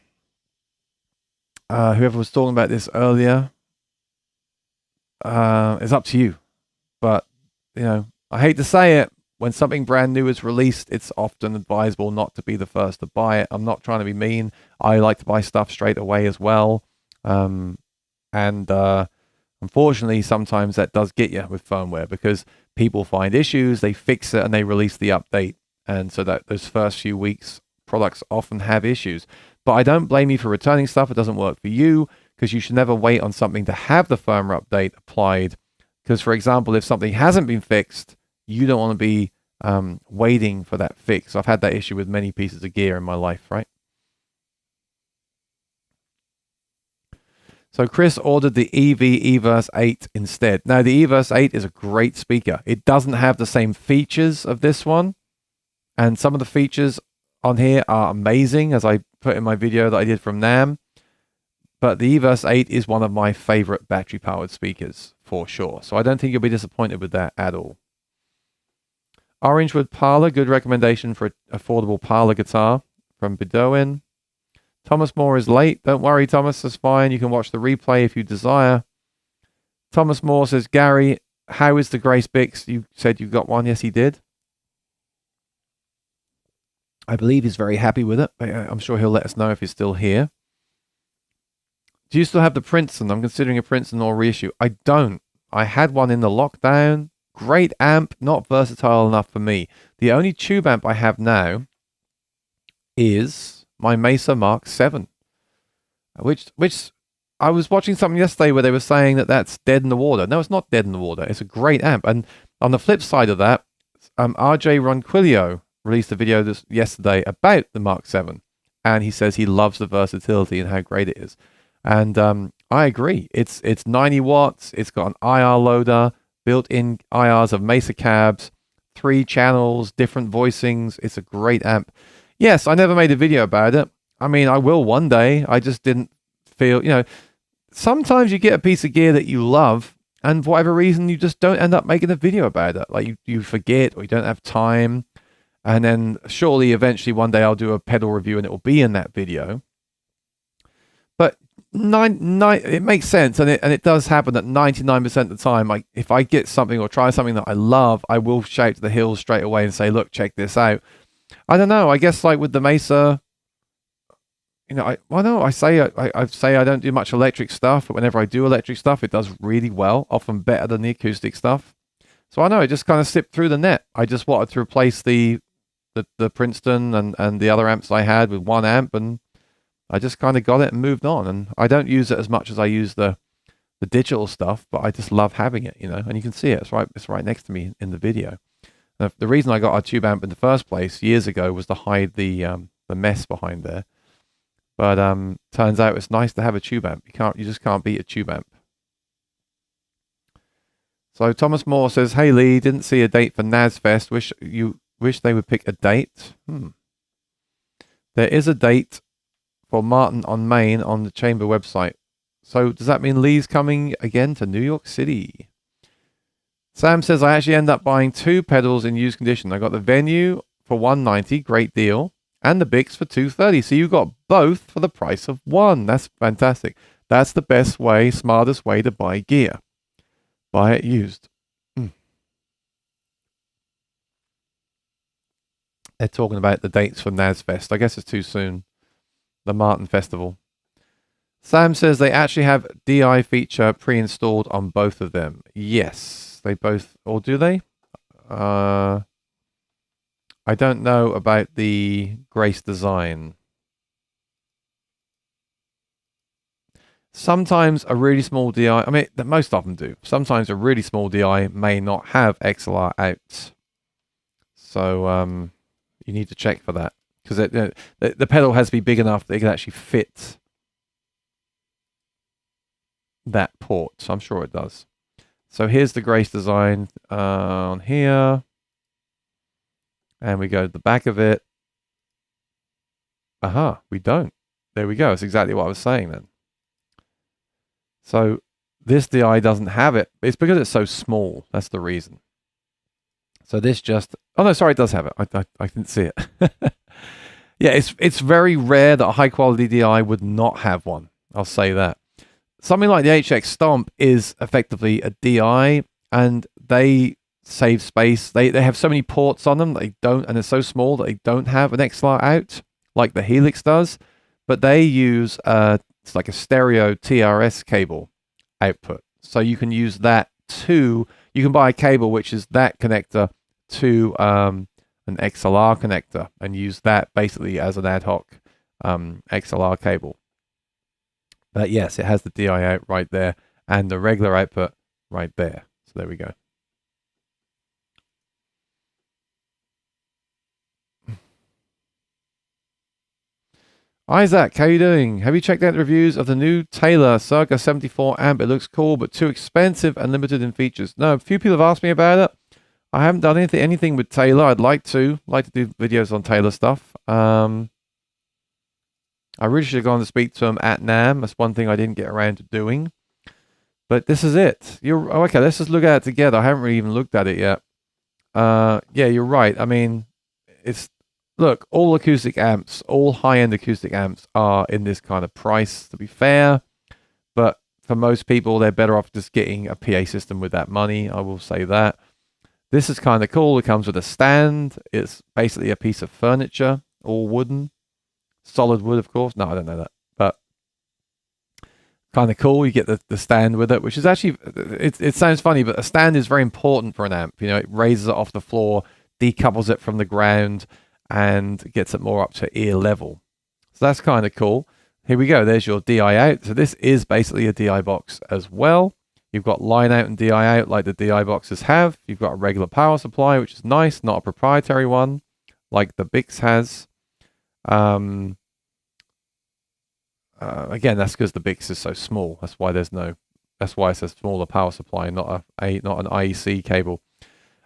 was talking about this earlier, is up to you. But, I hate to say it, when something brand new is released, it's often advisable not to be the first to buy it. I'm not trying to be mean. I like to buy stuff straight away as well. Unfortunately, sometimes that does get you with firmware because people find issues, they fix it, and they release the update. And so that those first few weeks, products often have issues. But I don't blame you for returning stuff. It doesn't work for you because you should never wait on something to have the firmware update applied. Because, for example, if something hasn't been fixed, you don't want to be waiting for that fix. I've had that issue with many pieces of gear in my life, right? So Chris ordered the eVerse 8 instead. Now, the eVerse 8 is a great speaker. It doesn't have the same features of this one. And some of the features on here are amazing, as I put in my video that I did from NAMM. But the eVerse 8 is one of my favorite battery-powered speakers, for sure. So I don't think you'll be disappointed with that at all. Orangewood Parlor, good recommendation for an affordable parlor guitar from Bedouin. Thomas Moore is late. Don't worry, Thomas, that's fine. You can watch the replay if you desire. Thomas Moore says, Gary, how is the Grace Bix? You said you got one. Yes, he did. I believe he's very happy with it. I'm sure he'll let us know if he's still here. Do you still have the Princeton? I'm considering a Princeton or reissue. I don't. I had one in the lockdown. Great amp, not versatile enough for me. The only tube amp I have now is my Mesa Mark 7, which I was watching something yesterday where they were saying that that's dead in the water. No, it's not dead in the water. It's a great amp. And on the flip side of that, RJ Ronquillo released a video yesterday about the Mark 7, and he says he loves the versatility and how great it is. And I agree. It's 90 watts. It's got an IR loader, built-in IRs of Mesa cabs, 3 channels, different voicings. It's a great amp. Yes, I never made a video about it. I mean, I will one day. I just didn't feel, sometimes you get a piece of gear that you love, and for whatever reason, you just don't end up making a video about it. Like you forget or you don't have time. And then surely eventually one day I'll do a pedal review and it will be in that video. But it makes sense, and it does happen that 99% of the time, like if I get something or try something that I love, I will shout to the hills straight away and say, look, check this out. I don't know. I guess like with the Mesa, I say I don't do much electric stuff, but whenever I do electric stuff, it does really well, often better than the acoustic stuff. So I know it just kind of slipped through the net. I just wanted to replace the Princeton and the other amps I had with one amp, and I just kind of got it and moved on. And I don't use it as much as I use the digital stuff, but I just love having it, and you can see it. It's right next to me in the video. The reason I got a tube amp in the first place years ago was to hide the mess behind there. But turns out it's nice to have a tube amp. You just can't beat a tube amp. So Thomas Moore says, "Hey Lee, didn't see a date for NASFest. Wish they would pick a date. There is a date for Martin on Main on the Chamber website. So does that mean Lee's coming again to New York City?" Sam says, "I actually end up buying 2 pedals in used condition. I got the Venue for $190, great deal, and the Bix for $230. So you got both for the price of one. That's fantastic. That's the best way, smartest way to buy gear. Buy it used." They're talking about the dates for NASFest. I guess it's too soon. The Martin Festival. Sam says they actually have DI feature pre-installed on both of them. Yes, they both, or do they? I don't know about the Grace design. Sometimes a really small DI, I mean, most of them do. Sometimes a really small DI may not have XLR out. So you need to check for that. Because the pedal has to be big enough that it can actually fit that port. So I'm sure it does. So here's the Grace design on here. And we go to the back of it. Aha, we don't. There we go. It's exactly what I was saying then. So this DI doesn't have it. It's because it's so small. That's the reason. So this just... Oh, no, sorry, it does have it. I didn't see it. Yeah, it's very rare that a high-quality DI would not have one. I'll say that. Something like the HX Stomp is effectively a DI, and they save space. They have so many ports on them that they don't, and it's so small that they don't have an XLR out, like the Helix does. But they use it's like a stereo TRS cable output. So you can use that to... You can buy a cable which is that connector to an XLR connector and use that basically as an ad hoc XLR cable. But yes, it has the DI out right there and the regular output right there. So there we go. Isaac, how you doing? Have you checked out the reviews of the new Taylor Circa 74 amp? It looks cool, but too expensive and limited in features. No, a few people have asked me about it. I haven't done anything with Taylor. I'd like to do videos on Taylor stuff. I really should have gone to speak to him at NAMM. That's one thing I didn't get around to doing. But this is it. Okay, let's just look at it together. I haven't really even looked at it yet. Yeah, you're right. I mean, look, all acoustic amps, all high-end acoustic amps are in this kind of price, to be fair. But for most people, they're better off just getting a PA system with that money. I will say that. This is kind of cool. It comes with a stand. It's basically a piece of furniture, all wooden. Solid wood, of course. No, I don't know that. But kind of cool. You get the stand with it, which is actually, it sounds funny, but a stand is very important for an amp. You know, it raises it off the floor, decouples it from the ground, and gets it more up to ear level. So that's kind of cool. Here we go. There's your DI out. So this is basically a DI box as well. You've got line out and DI out like the DI boxes have. You've got a regular power supply, which is nice, not a proprietary one like the Bix has. Again, that's because the Bix is so small. That's why it's a smaller power supply, not an IEC cable.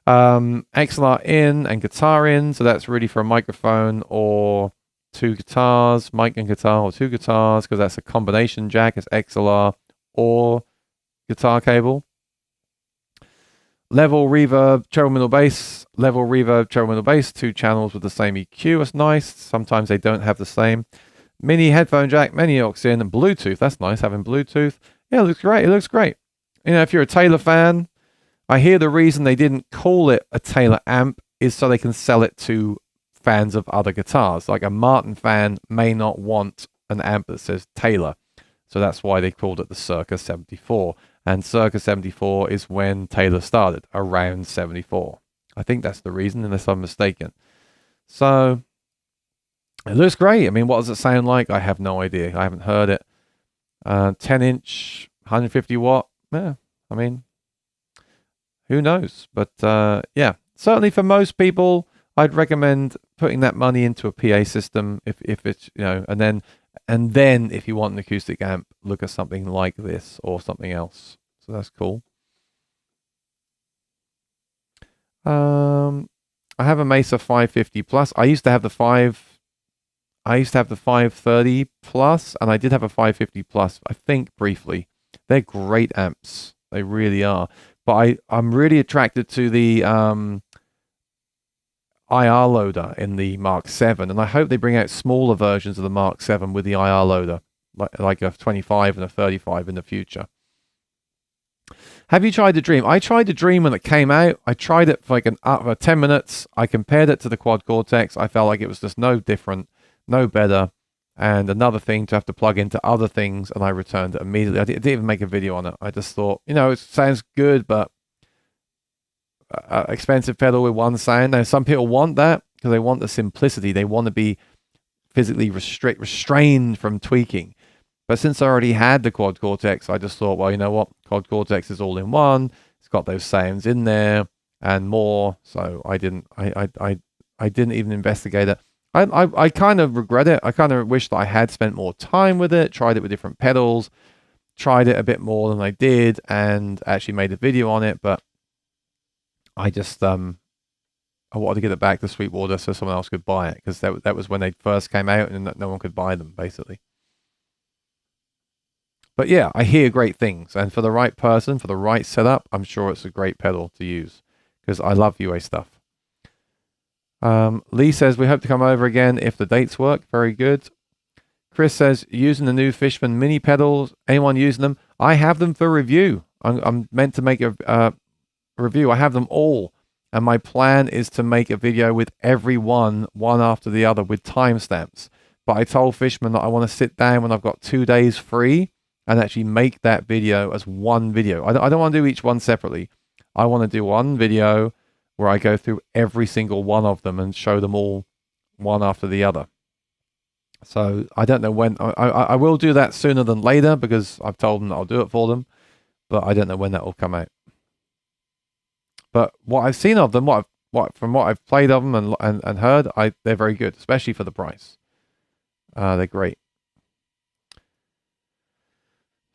XLR in and guitar in, so that's really for a microphone or 2 guitars, mic and guitar, or 2 guitars, because that's a combination jack. It's XLR or guitar cable. Level reverb, treble middle bass, level reverb, treble middle bass, 2 channels with the same EQ. That's nice. Sometimes they don't have the same. Mini headphone jack, mini aux in, and Bluetooth. That's nice, having Bluetooth. Yeah, it looks great. It looks great. You know, if you're a Taylor fan, I hear the reason they didn't call it a Taylor amp is so they can sell it to fans of other guitars. Like a Martin fan may not want an amp that says Taylor. So that's why they called it the Circa 74. And Circa 74 is when Taylor started, around 74. I think that's the reason, unless I'm mistaken. So it looks great. I mean, what does it sound like? I have no idea. I haven't heard it. 10-inch, 150 watt. Yeah, I mean, who knows? But yeah, certainly for most people, I'd recommend putting that money into a PA system if it's, you know, and then if you want an acoustic amp, look at something like this or something else. So that's cool. I have a Mesa 550 Plus. I used to have the 530 Plus, and I did have a 550 Plus, I think, briefly. They're great amps. They really are. But I'm really attracted to the IR loader in the Mark 7, and I hope they bring out smaller versions of the Mark 7 with the IR loader, like a 25 and a 35 in the future. Have you tried the Dream? I tried the Dream when it came out. I tried it for like 10 minutes. I compared it to the Quad Cortex. I felt like it was just no different, no better, and another thing to have to plug into other things, and I returned it immediately. I didn't even make a video on it. I just thought, it sounds good, but expensive pedal with one sound. Now, some people want that because they want the simplicity. They want to be physically restrained from tweaking. But since I already had the Quad Cortex, I just thought, well, you know what? Quad Cortex is all in one. It's got those sounds in there and more. So I didn't even investigate it. I kind of regret it. I kind of wish that I had spent more time with it, tried it with different pedals, tried it a bit more than I did, and actually made a video on it. But I just I wanted to get it back to Sweetwater so someone else could buy it, because that was when they first came out and no one could buy them, basically. But yeah, I hear great things, and for the right person, for the right setup, I'm sure it's a great pedal to use, because I love UA stuff. Lee says, we hope to come over again if the dates work. Very good. Chris says, using the new Fishman mini pedals, anyone using them? I have them for review. I'm meant to make a review. I have them all, and my plan is to make a video with every one after the other with timestamps. But I told Fishman that I want to sit down when I've got 2 days free and actually make that video as one video. I don't want to do each one separately. I want to do one video where I go through every single one of them and show them all one after the other. So I don't know when. I will do that sooner than later, because I've told them that I'll do it for them, but I don't know when that will come out. But what I've seen of them, from what I've played of them and heard, they're very good, especially for the price. They're great.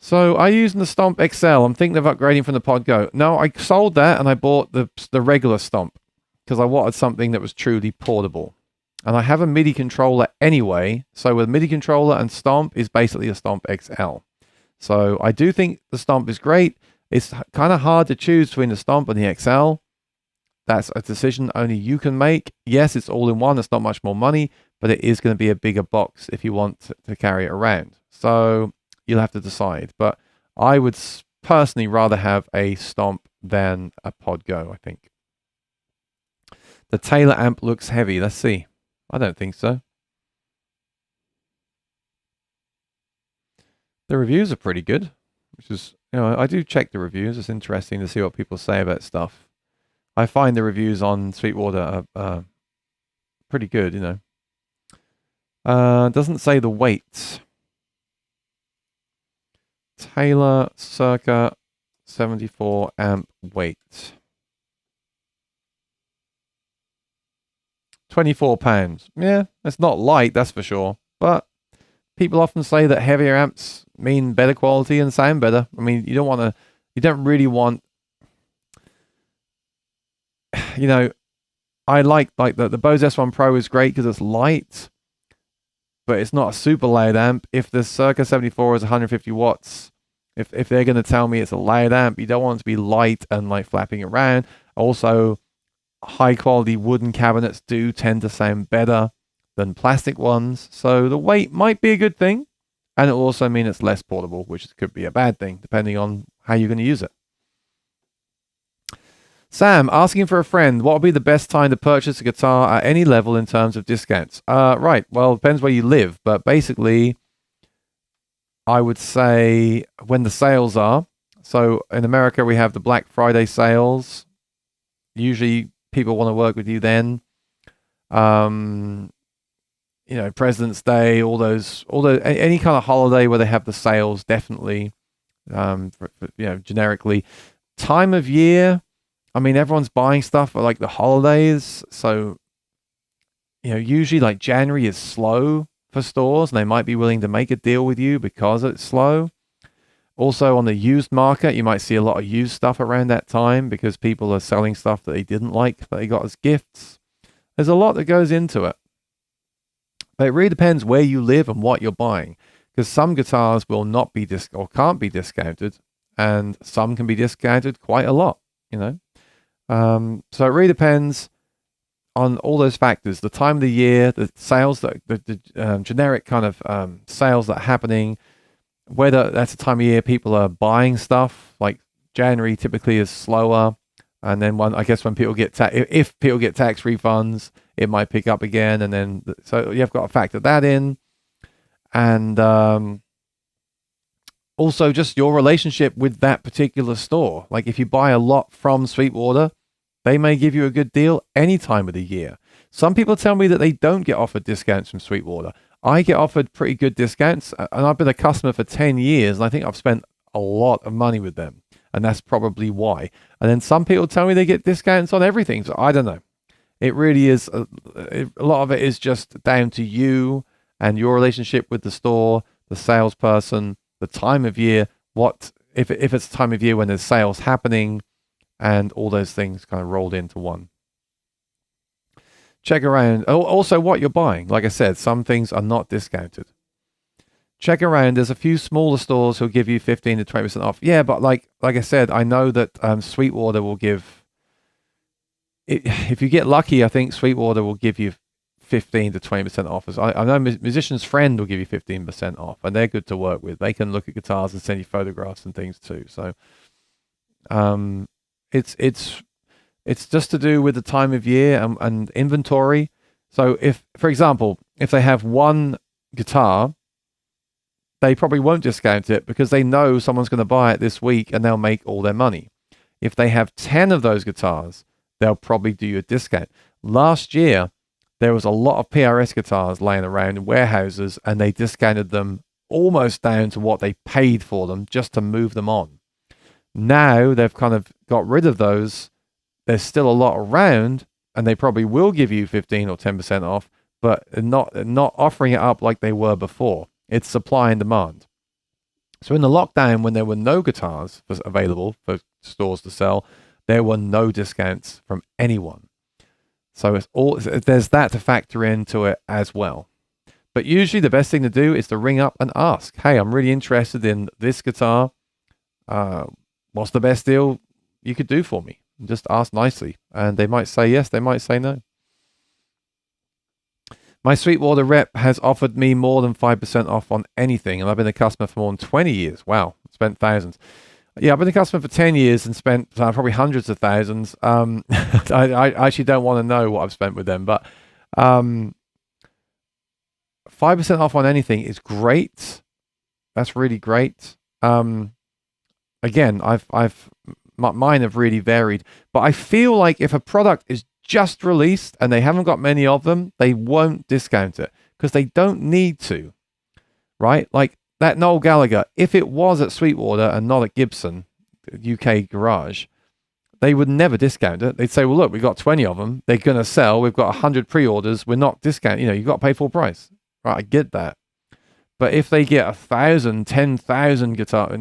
So are you using the Stomp XL? I'm thinking of upgrading from the Pod Go. No, I sold that and I bought the regular Stomp because I wanted something that was truly portable. And I have a MIDI controller anyway. So with MIDI controller and Stomp is basically a Stomp XL. So I do think the Stomp is great. It's kind of hard to choose between the Stomp and the XL. That's a decision only you can make. Yes, it's all in one. It's not much more money, but it is going to be a bigger box if you want to carry it around. So you'll have to decide. But I would personally rather have a Stomp than a Pod Go, I think. The Taylor amp looks heavy. Let's see. I don't think so. The reviews are pretty good, which is, I do check the reviews. It's interesting to see what people say about stuff. I find the reviews on Sweetwater are pretty good, Doesn't say the weight. Taylor circa 74 amp weight. 24 pounds. Yeah, it's not light, that's for sure. But people often say that heavier amps mean better quality and sound better. I mean, you don't really want, I like the Bose S1 Pro is great because it's light, but it's not a super loud amp. If the Circa 74 is 150 watts, if they're going to tell me it's a loud amp, you don't want it to be light and like flapping around. Also, high quality wooden cabinets do tend to sound better than plastic ones. So the weight might be a good thing, and it will also mean it's less portable, which could be a bad thing depending on how you're going to use it. Sam, asking for a friend, what would be the best time to purchase a guitar at any level in terms of discounts? Right, well, it depends where you live, but basically, I would say when the sales are. So in America, we have the Black Friday sales. Usually, people want to work with you then. President's Day, all those, any kind of holiday where they have the sales, definitely. Generically, time of year. I mean, everyone's buying stuff for like the holidays. So, usually like January is slow for stores and they might be willing to make a deal with you because it's slow. Also on the used market, you might see a lot of used stuff around that time because people are selling stuff that they didn't like, that they got as gifts. There's a lot that goes into it. But it really depends where you live and what you're buying, because some guitars will not be or can't be discounted, and some can be discounted quite a lot, you know. So it really depends on all those factors: the time of the year, the sales, the generic kind of sales that are happening, whether that's a time of year people are buying stuff. Like January typically is slower, and then I guess when people get if people get tax refunds, it might pick up again, and then so you've got to factor that in, and also just your relationship with that particular store. Like if you buy a lot from Sweetwater, they may give you a good deal any time of the year. Some people tell me that they don't get offered discounts from Sweetwater. I get offered pretty good discounts, and I've been a customer for 10 years, and I think I've spent a lot of money with them, and that's probably why. And then some people tell me they get discounts on everything, so I don't know. It really is, a lot of it is just down to you and your relationship with the store, the salesperson, the time of year, if it's the time of year when there's sales happening, and all those things kind of rolled into one. Check around. Also, what you're buying. Like I said, some things are not discounted. Check around. There's a few smaller stores who'll give you 15 to 20% off. Yeah, but like I said, I know that Sweetwater will give. If you get lucky, I think Sweetwater will give you 15 to 20% offers. I know Musician's Friend will give you 15% off, and they're good to work with. They can look at guitars and send you photographs and things too. So, it's just to do with the time of year and inventory. So if, for example, if they have one guitar, they probably won't discount it because they know someone's going to buy it this week and they'll make all their money. If they have 10 of those guitars, they'll probably do you a discount. Last year, there was a lot of PRS guitars laying around in warehouses, and they discounted them almost down to what they paid for them just to move them on. Now they've kind of got rid of those. There's still a lot around, and they probably will give you 15 or 10% off, but not offering it up like they were before. It's supply and demand. So in the lockdown, when there were no guitars available for stores to sell, there were no discounts from anyone. So there's that to factor into it as well. But usually the best thing to do is to ring up and ask, hey, I'm really interested in this guitar. What's the best deal you could do for me? And just ask nicely. And they might say yes, they might say no. My Sweetwater rep has offered me more than 5% off on anything, and I've been a customer for more than 20 years. Wow, spent thousands. Yeah, I've been a customer for 10 years and spent probably hundreds of thousands. I actually don't want to know what I've spent with them, but 5% off on anything is great. That's really great. Again, mine have really varied, but I feel like if a product is just released and they haven't got many of them, they won't discount it because they don't need to, right? Like that Noel Gallagher, if it was at Sweetwater and not at Gibson, UK Garage, they would never discount it. They'd say, well, look, we've got 20 of them. They're going to sell. We've got 100 pre-orders. We're not discounting. You've got to pay full price. Right, I get that. But if they get 1,000, 10,000 guitar,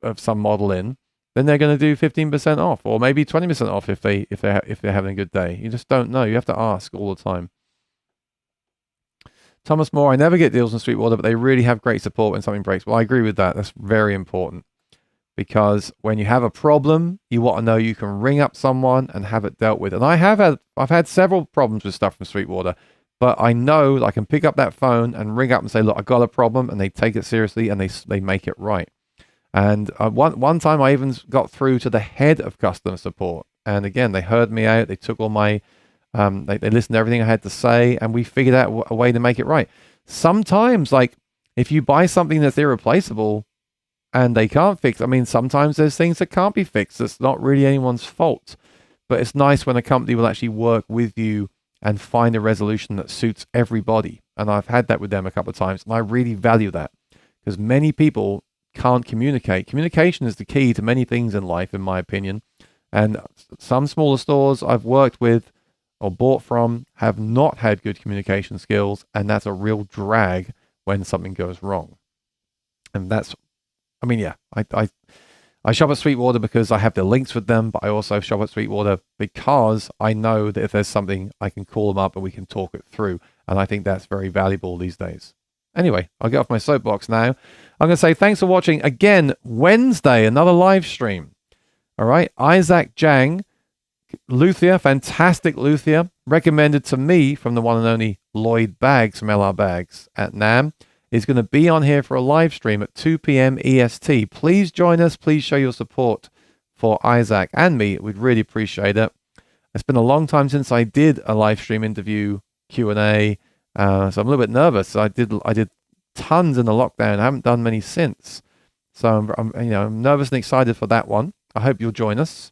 of some model in, then they're going to do 15% off, or maybe 20% off if they're having a good day. You just don't know. You have to ask all the time. Thomas Moore, I never get deals in Sweetwater, but they really have great support when something breaks. Well, I agree with that. That's very important, because when you have a problem, you want to know you can ring up someone and have it dealt with. And I've had several problems with stuff from Sweetwater, but I know I can pick up that phone and ring up and say, look, I've got a problem, and they take it seriously and they make it right. And one time I even got through to the head of customer support. And again, they heard me out. They took all my, they listened to everything I had to say, and we figured out a way to make it right. Sometimes, like, if you buy something that's irreplaceable and they can't fix, sometimes there's things that can't be fixed. It's not really anyone's fault. But it's nice when a company will actually work with you and find a resolution that suits everybody. And I've had that with them a couple of times, and I really value that, because many people can't communicate. Communication is the key to many things in life, in my opinion. And some smaller stores I've worked with or bought from have not had good communication skills, and that's a real drag when something goes wrong. And that's I mean, yeah, I shop at Sweetwater because I have the links with them, but I also shop at Sweetwater because I know that if there's something, I can call them up and we can talk it through. And I think that's very valuable these days. Anyway, I'll get off my soapbox now. I'm going to say thanks for watching. Again, Wednesday, another live stream. All right. Isaac Jang, luthier, fantastic luthier, recommended to me from the one and only Lloyd Baggs from LR Baggs at NAMM, is going to be on here for a live stream at 2 p.m. EST. Please join us. Please show your support for Isaac and me. We'd really appreciate it. It's been a long time since I did a live stream interview Q&A, so I'm a little bit nervous. I did tons in the lockdown. I haven't done many since, so I'm nervous and excited for that one. I hope you'll join us.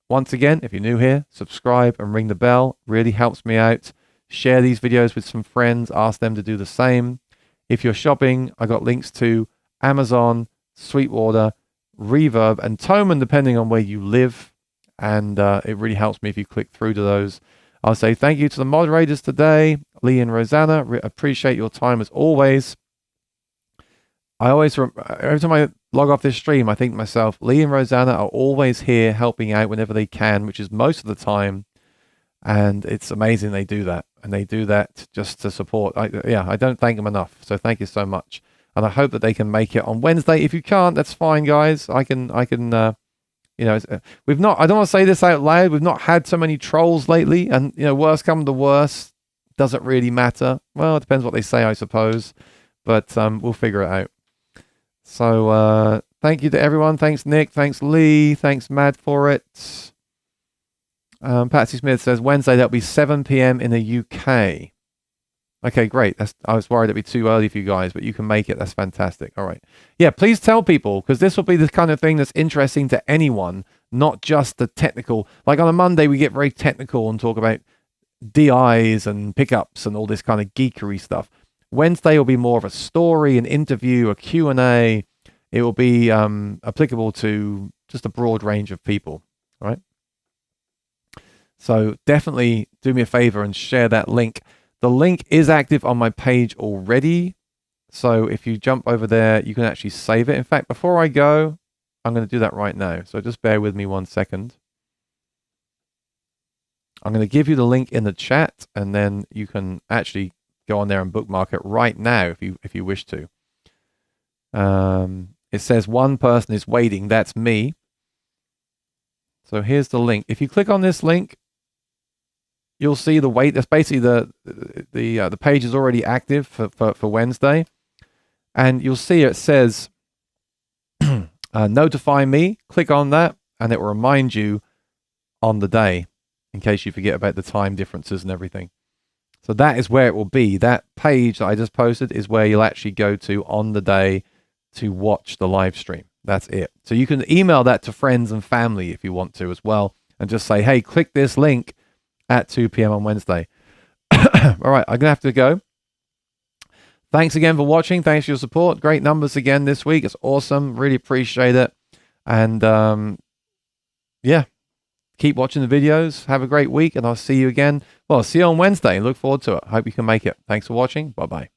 Once again, if you're new here, subscribe and ring the bell. Really helps me out. Share these videos with some friends. Ask them to do the same. If you're shopping, I got links to Amazon, Sweetwater, Reverb, and Thomann, depending on where you live. And it really helps me if you click through to those. I'll say thank you to the moderators today, Lee and Rosanna. Appreciate your time as always. Every time I log off this stream, I think to myself, Lee and Rosanna are always here helping out whenever they can, which is most of the time. And it's amazing they do that. And they do that just to support. I don't thank them enough. So thank you so much. And I hope that they can make it on Wednesday. If you can't, that's fine, guys. I can we've not, I don't want to say this out loud. We've not had so many trolls lately. And, worst come to worst, doesn't really matter. Well, it depends what they say, I suppose. But we'll figure it out. So thank you to everyone. Thanks, Nick. Thanks, Lee. Thanks, Mad, for it. Patsy Smith says Wednesday, that'll be 7 p.m. in the UK. Okay, great. I was worried it'd be too early for you guys, but you can make it. That's fantastic. All right. Yeah, please tell people, because this will be the kind of thing that's interesting to anyone, not just the technical. Like on a Monday, we get very technical and talk about DIs and pickups and all this kind of geekery stuff. Wednesday will be more of a story, an interview, a Q&A. It will be applicable to just a broad range of people. All right. So definitely do me a favor and share that link. The link is active on my page already. So if you jump over there, you can actually save it. In fact, before I go, I'm going to do that right now. So just bear with me 1 second. I'm going to give you the link in the chat, and then you can actually go on there and bookmark it right now if you wish to. It says one person is waiting. That's me. So here's the link. If you click on this link, you'll see the wait. That's basically the page is already active for Wednesday, and you'll see it says notify me. Click on that, and it will remind you on the day in case you forget about the time differences and everything. So that is where it will be. That page that I just posted is where you'll actually go to on the day to watch the live stream. That's it. So you can email that to friends and family if you want to as well, and just say, hey, click this link at 2 p.m. on Wednesday. All right, I'm going to have to go. Thanks again for watching. Thanks for your support. Great numbers again this week. It's awesome. Really appreciate it. And yeah, keep watching the videos. Have a great week, and I'll see you again. Well, I'll see you on Wednesday. Look forward to it. Hope you can make it. Thanks for watching. Bye-bye.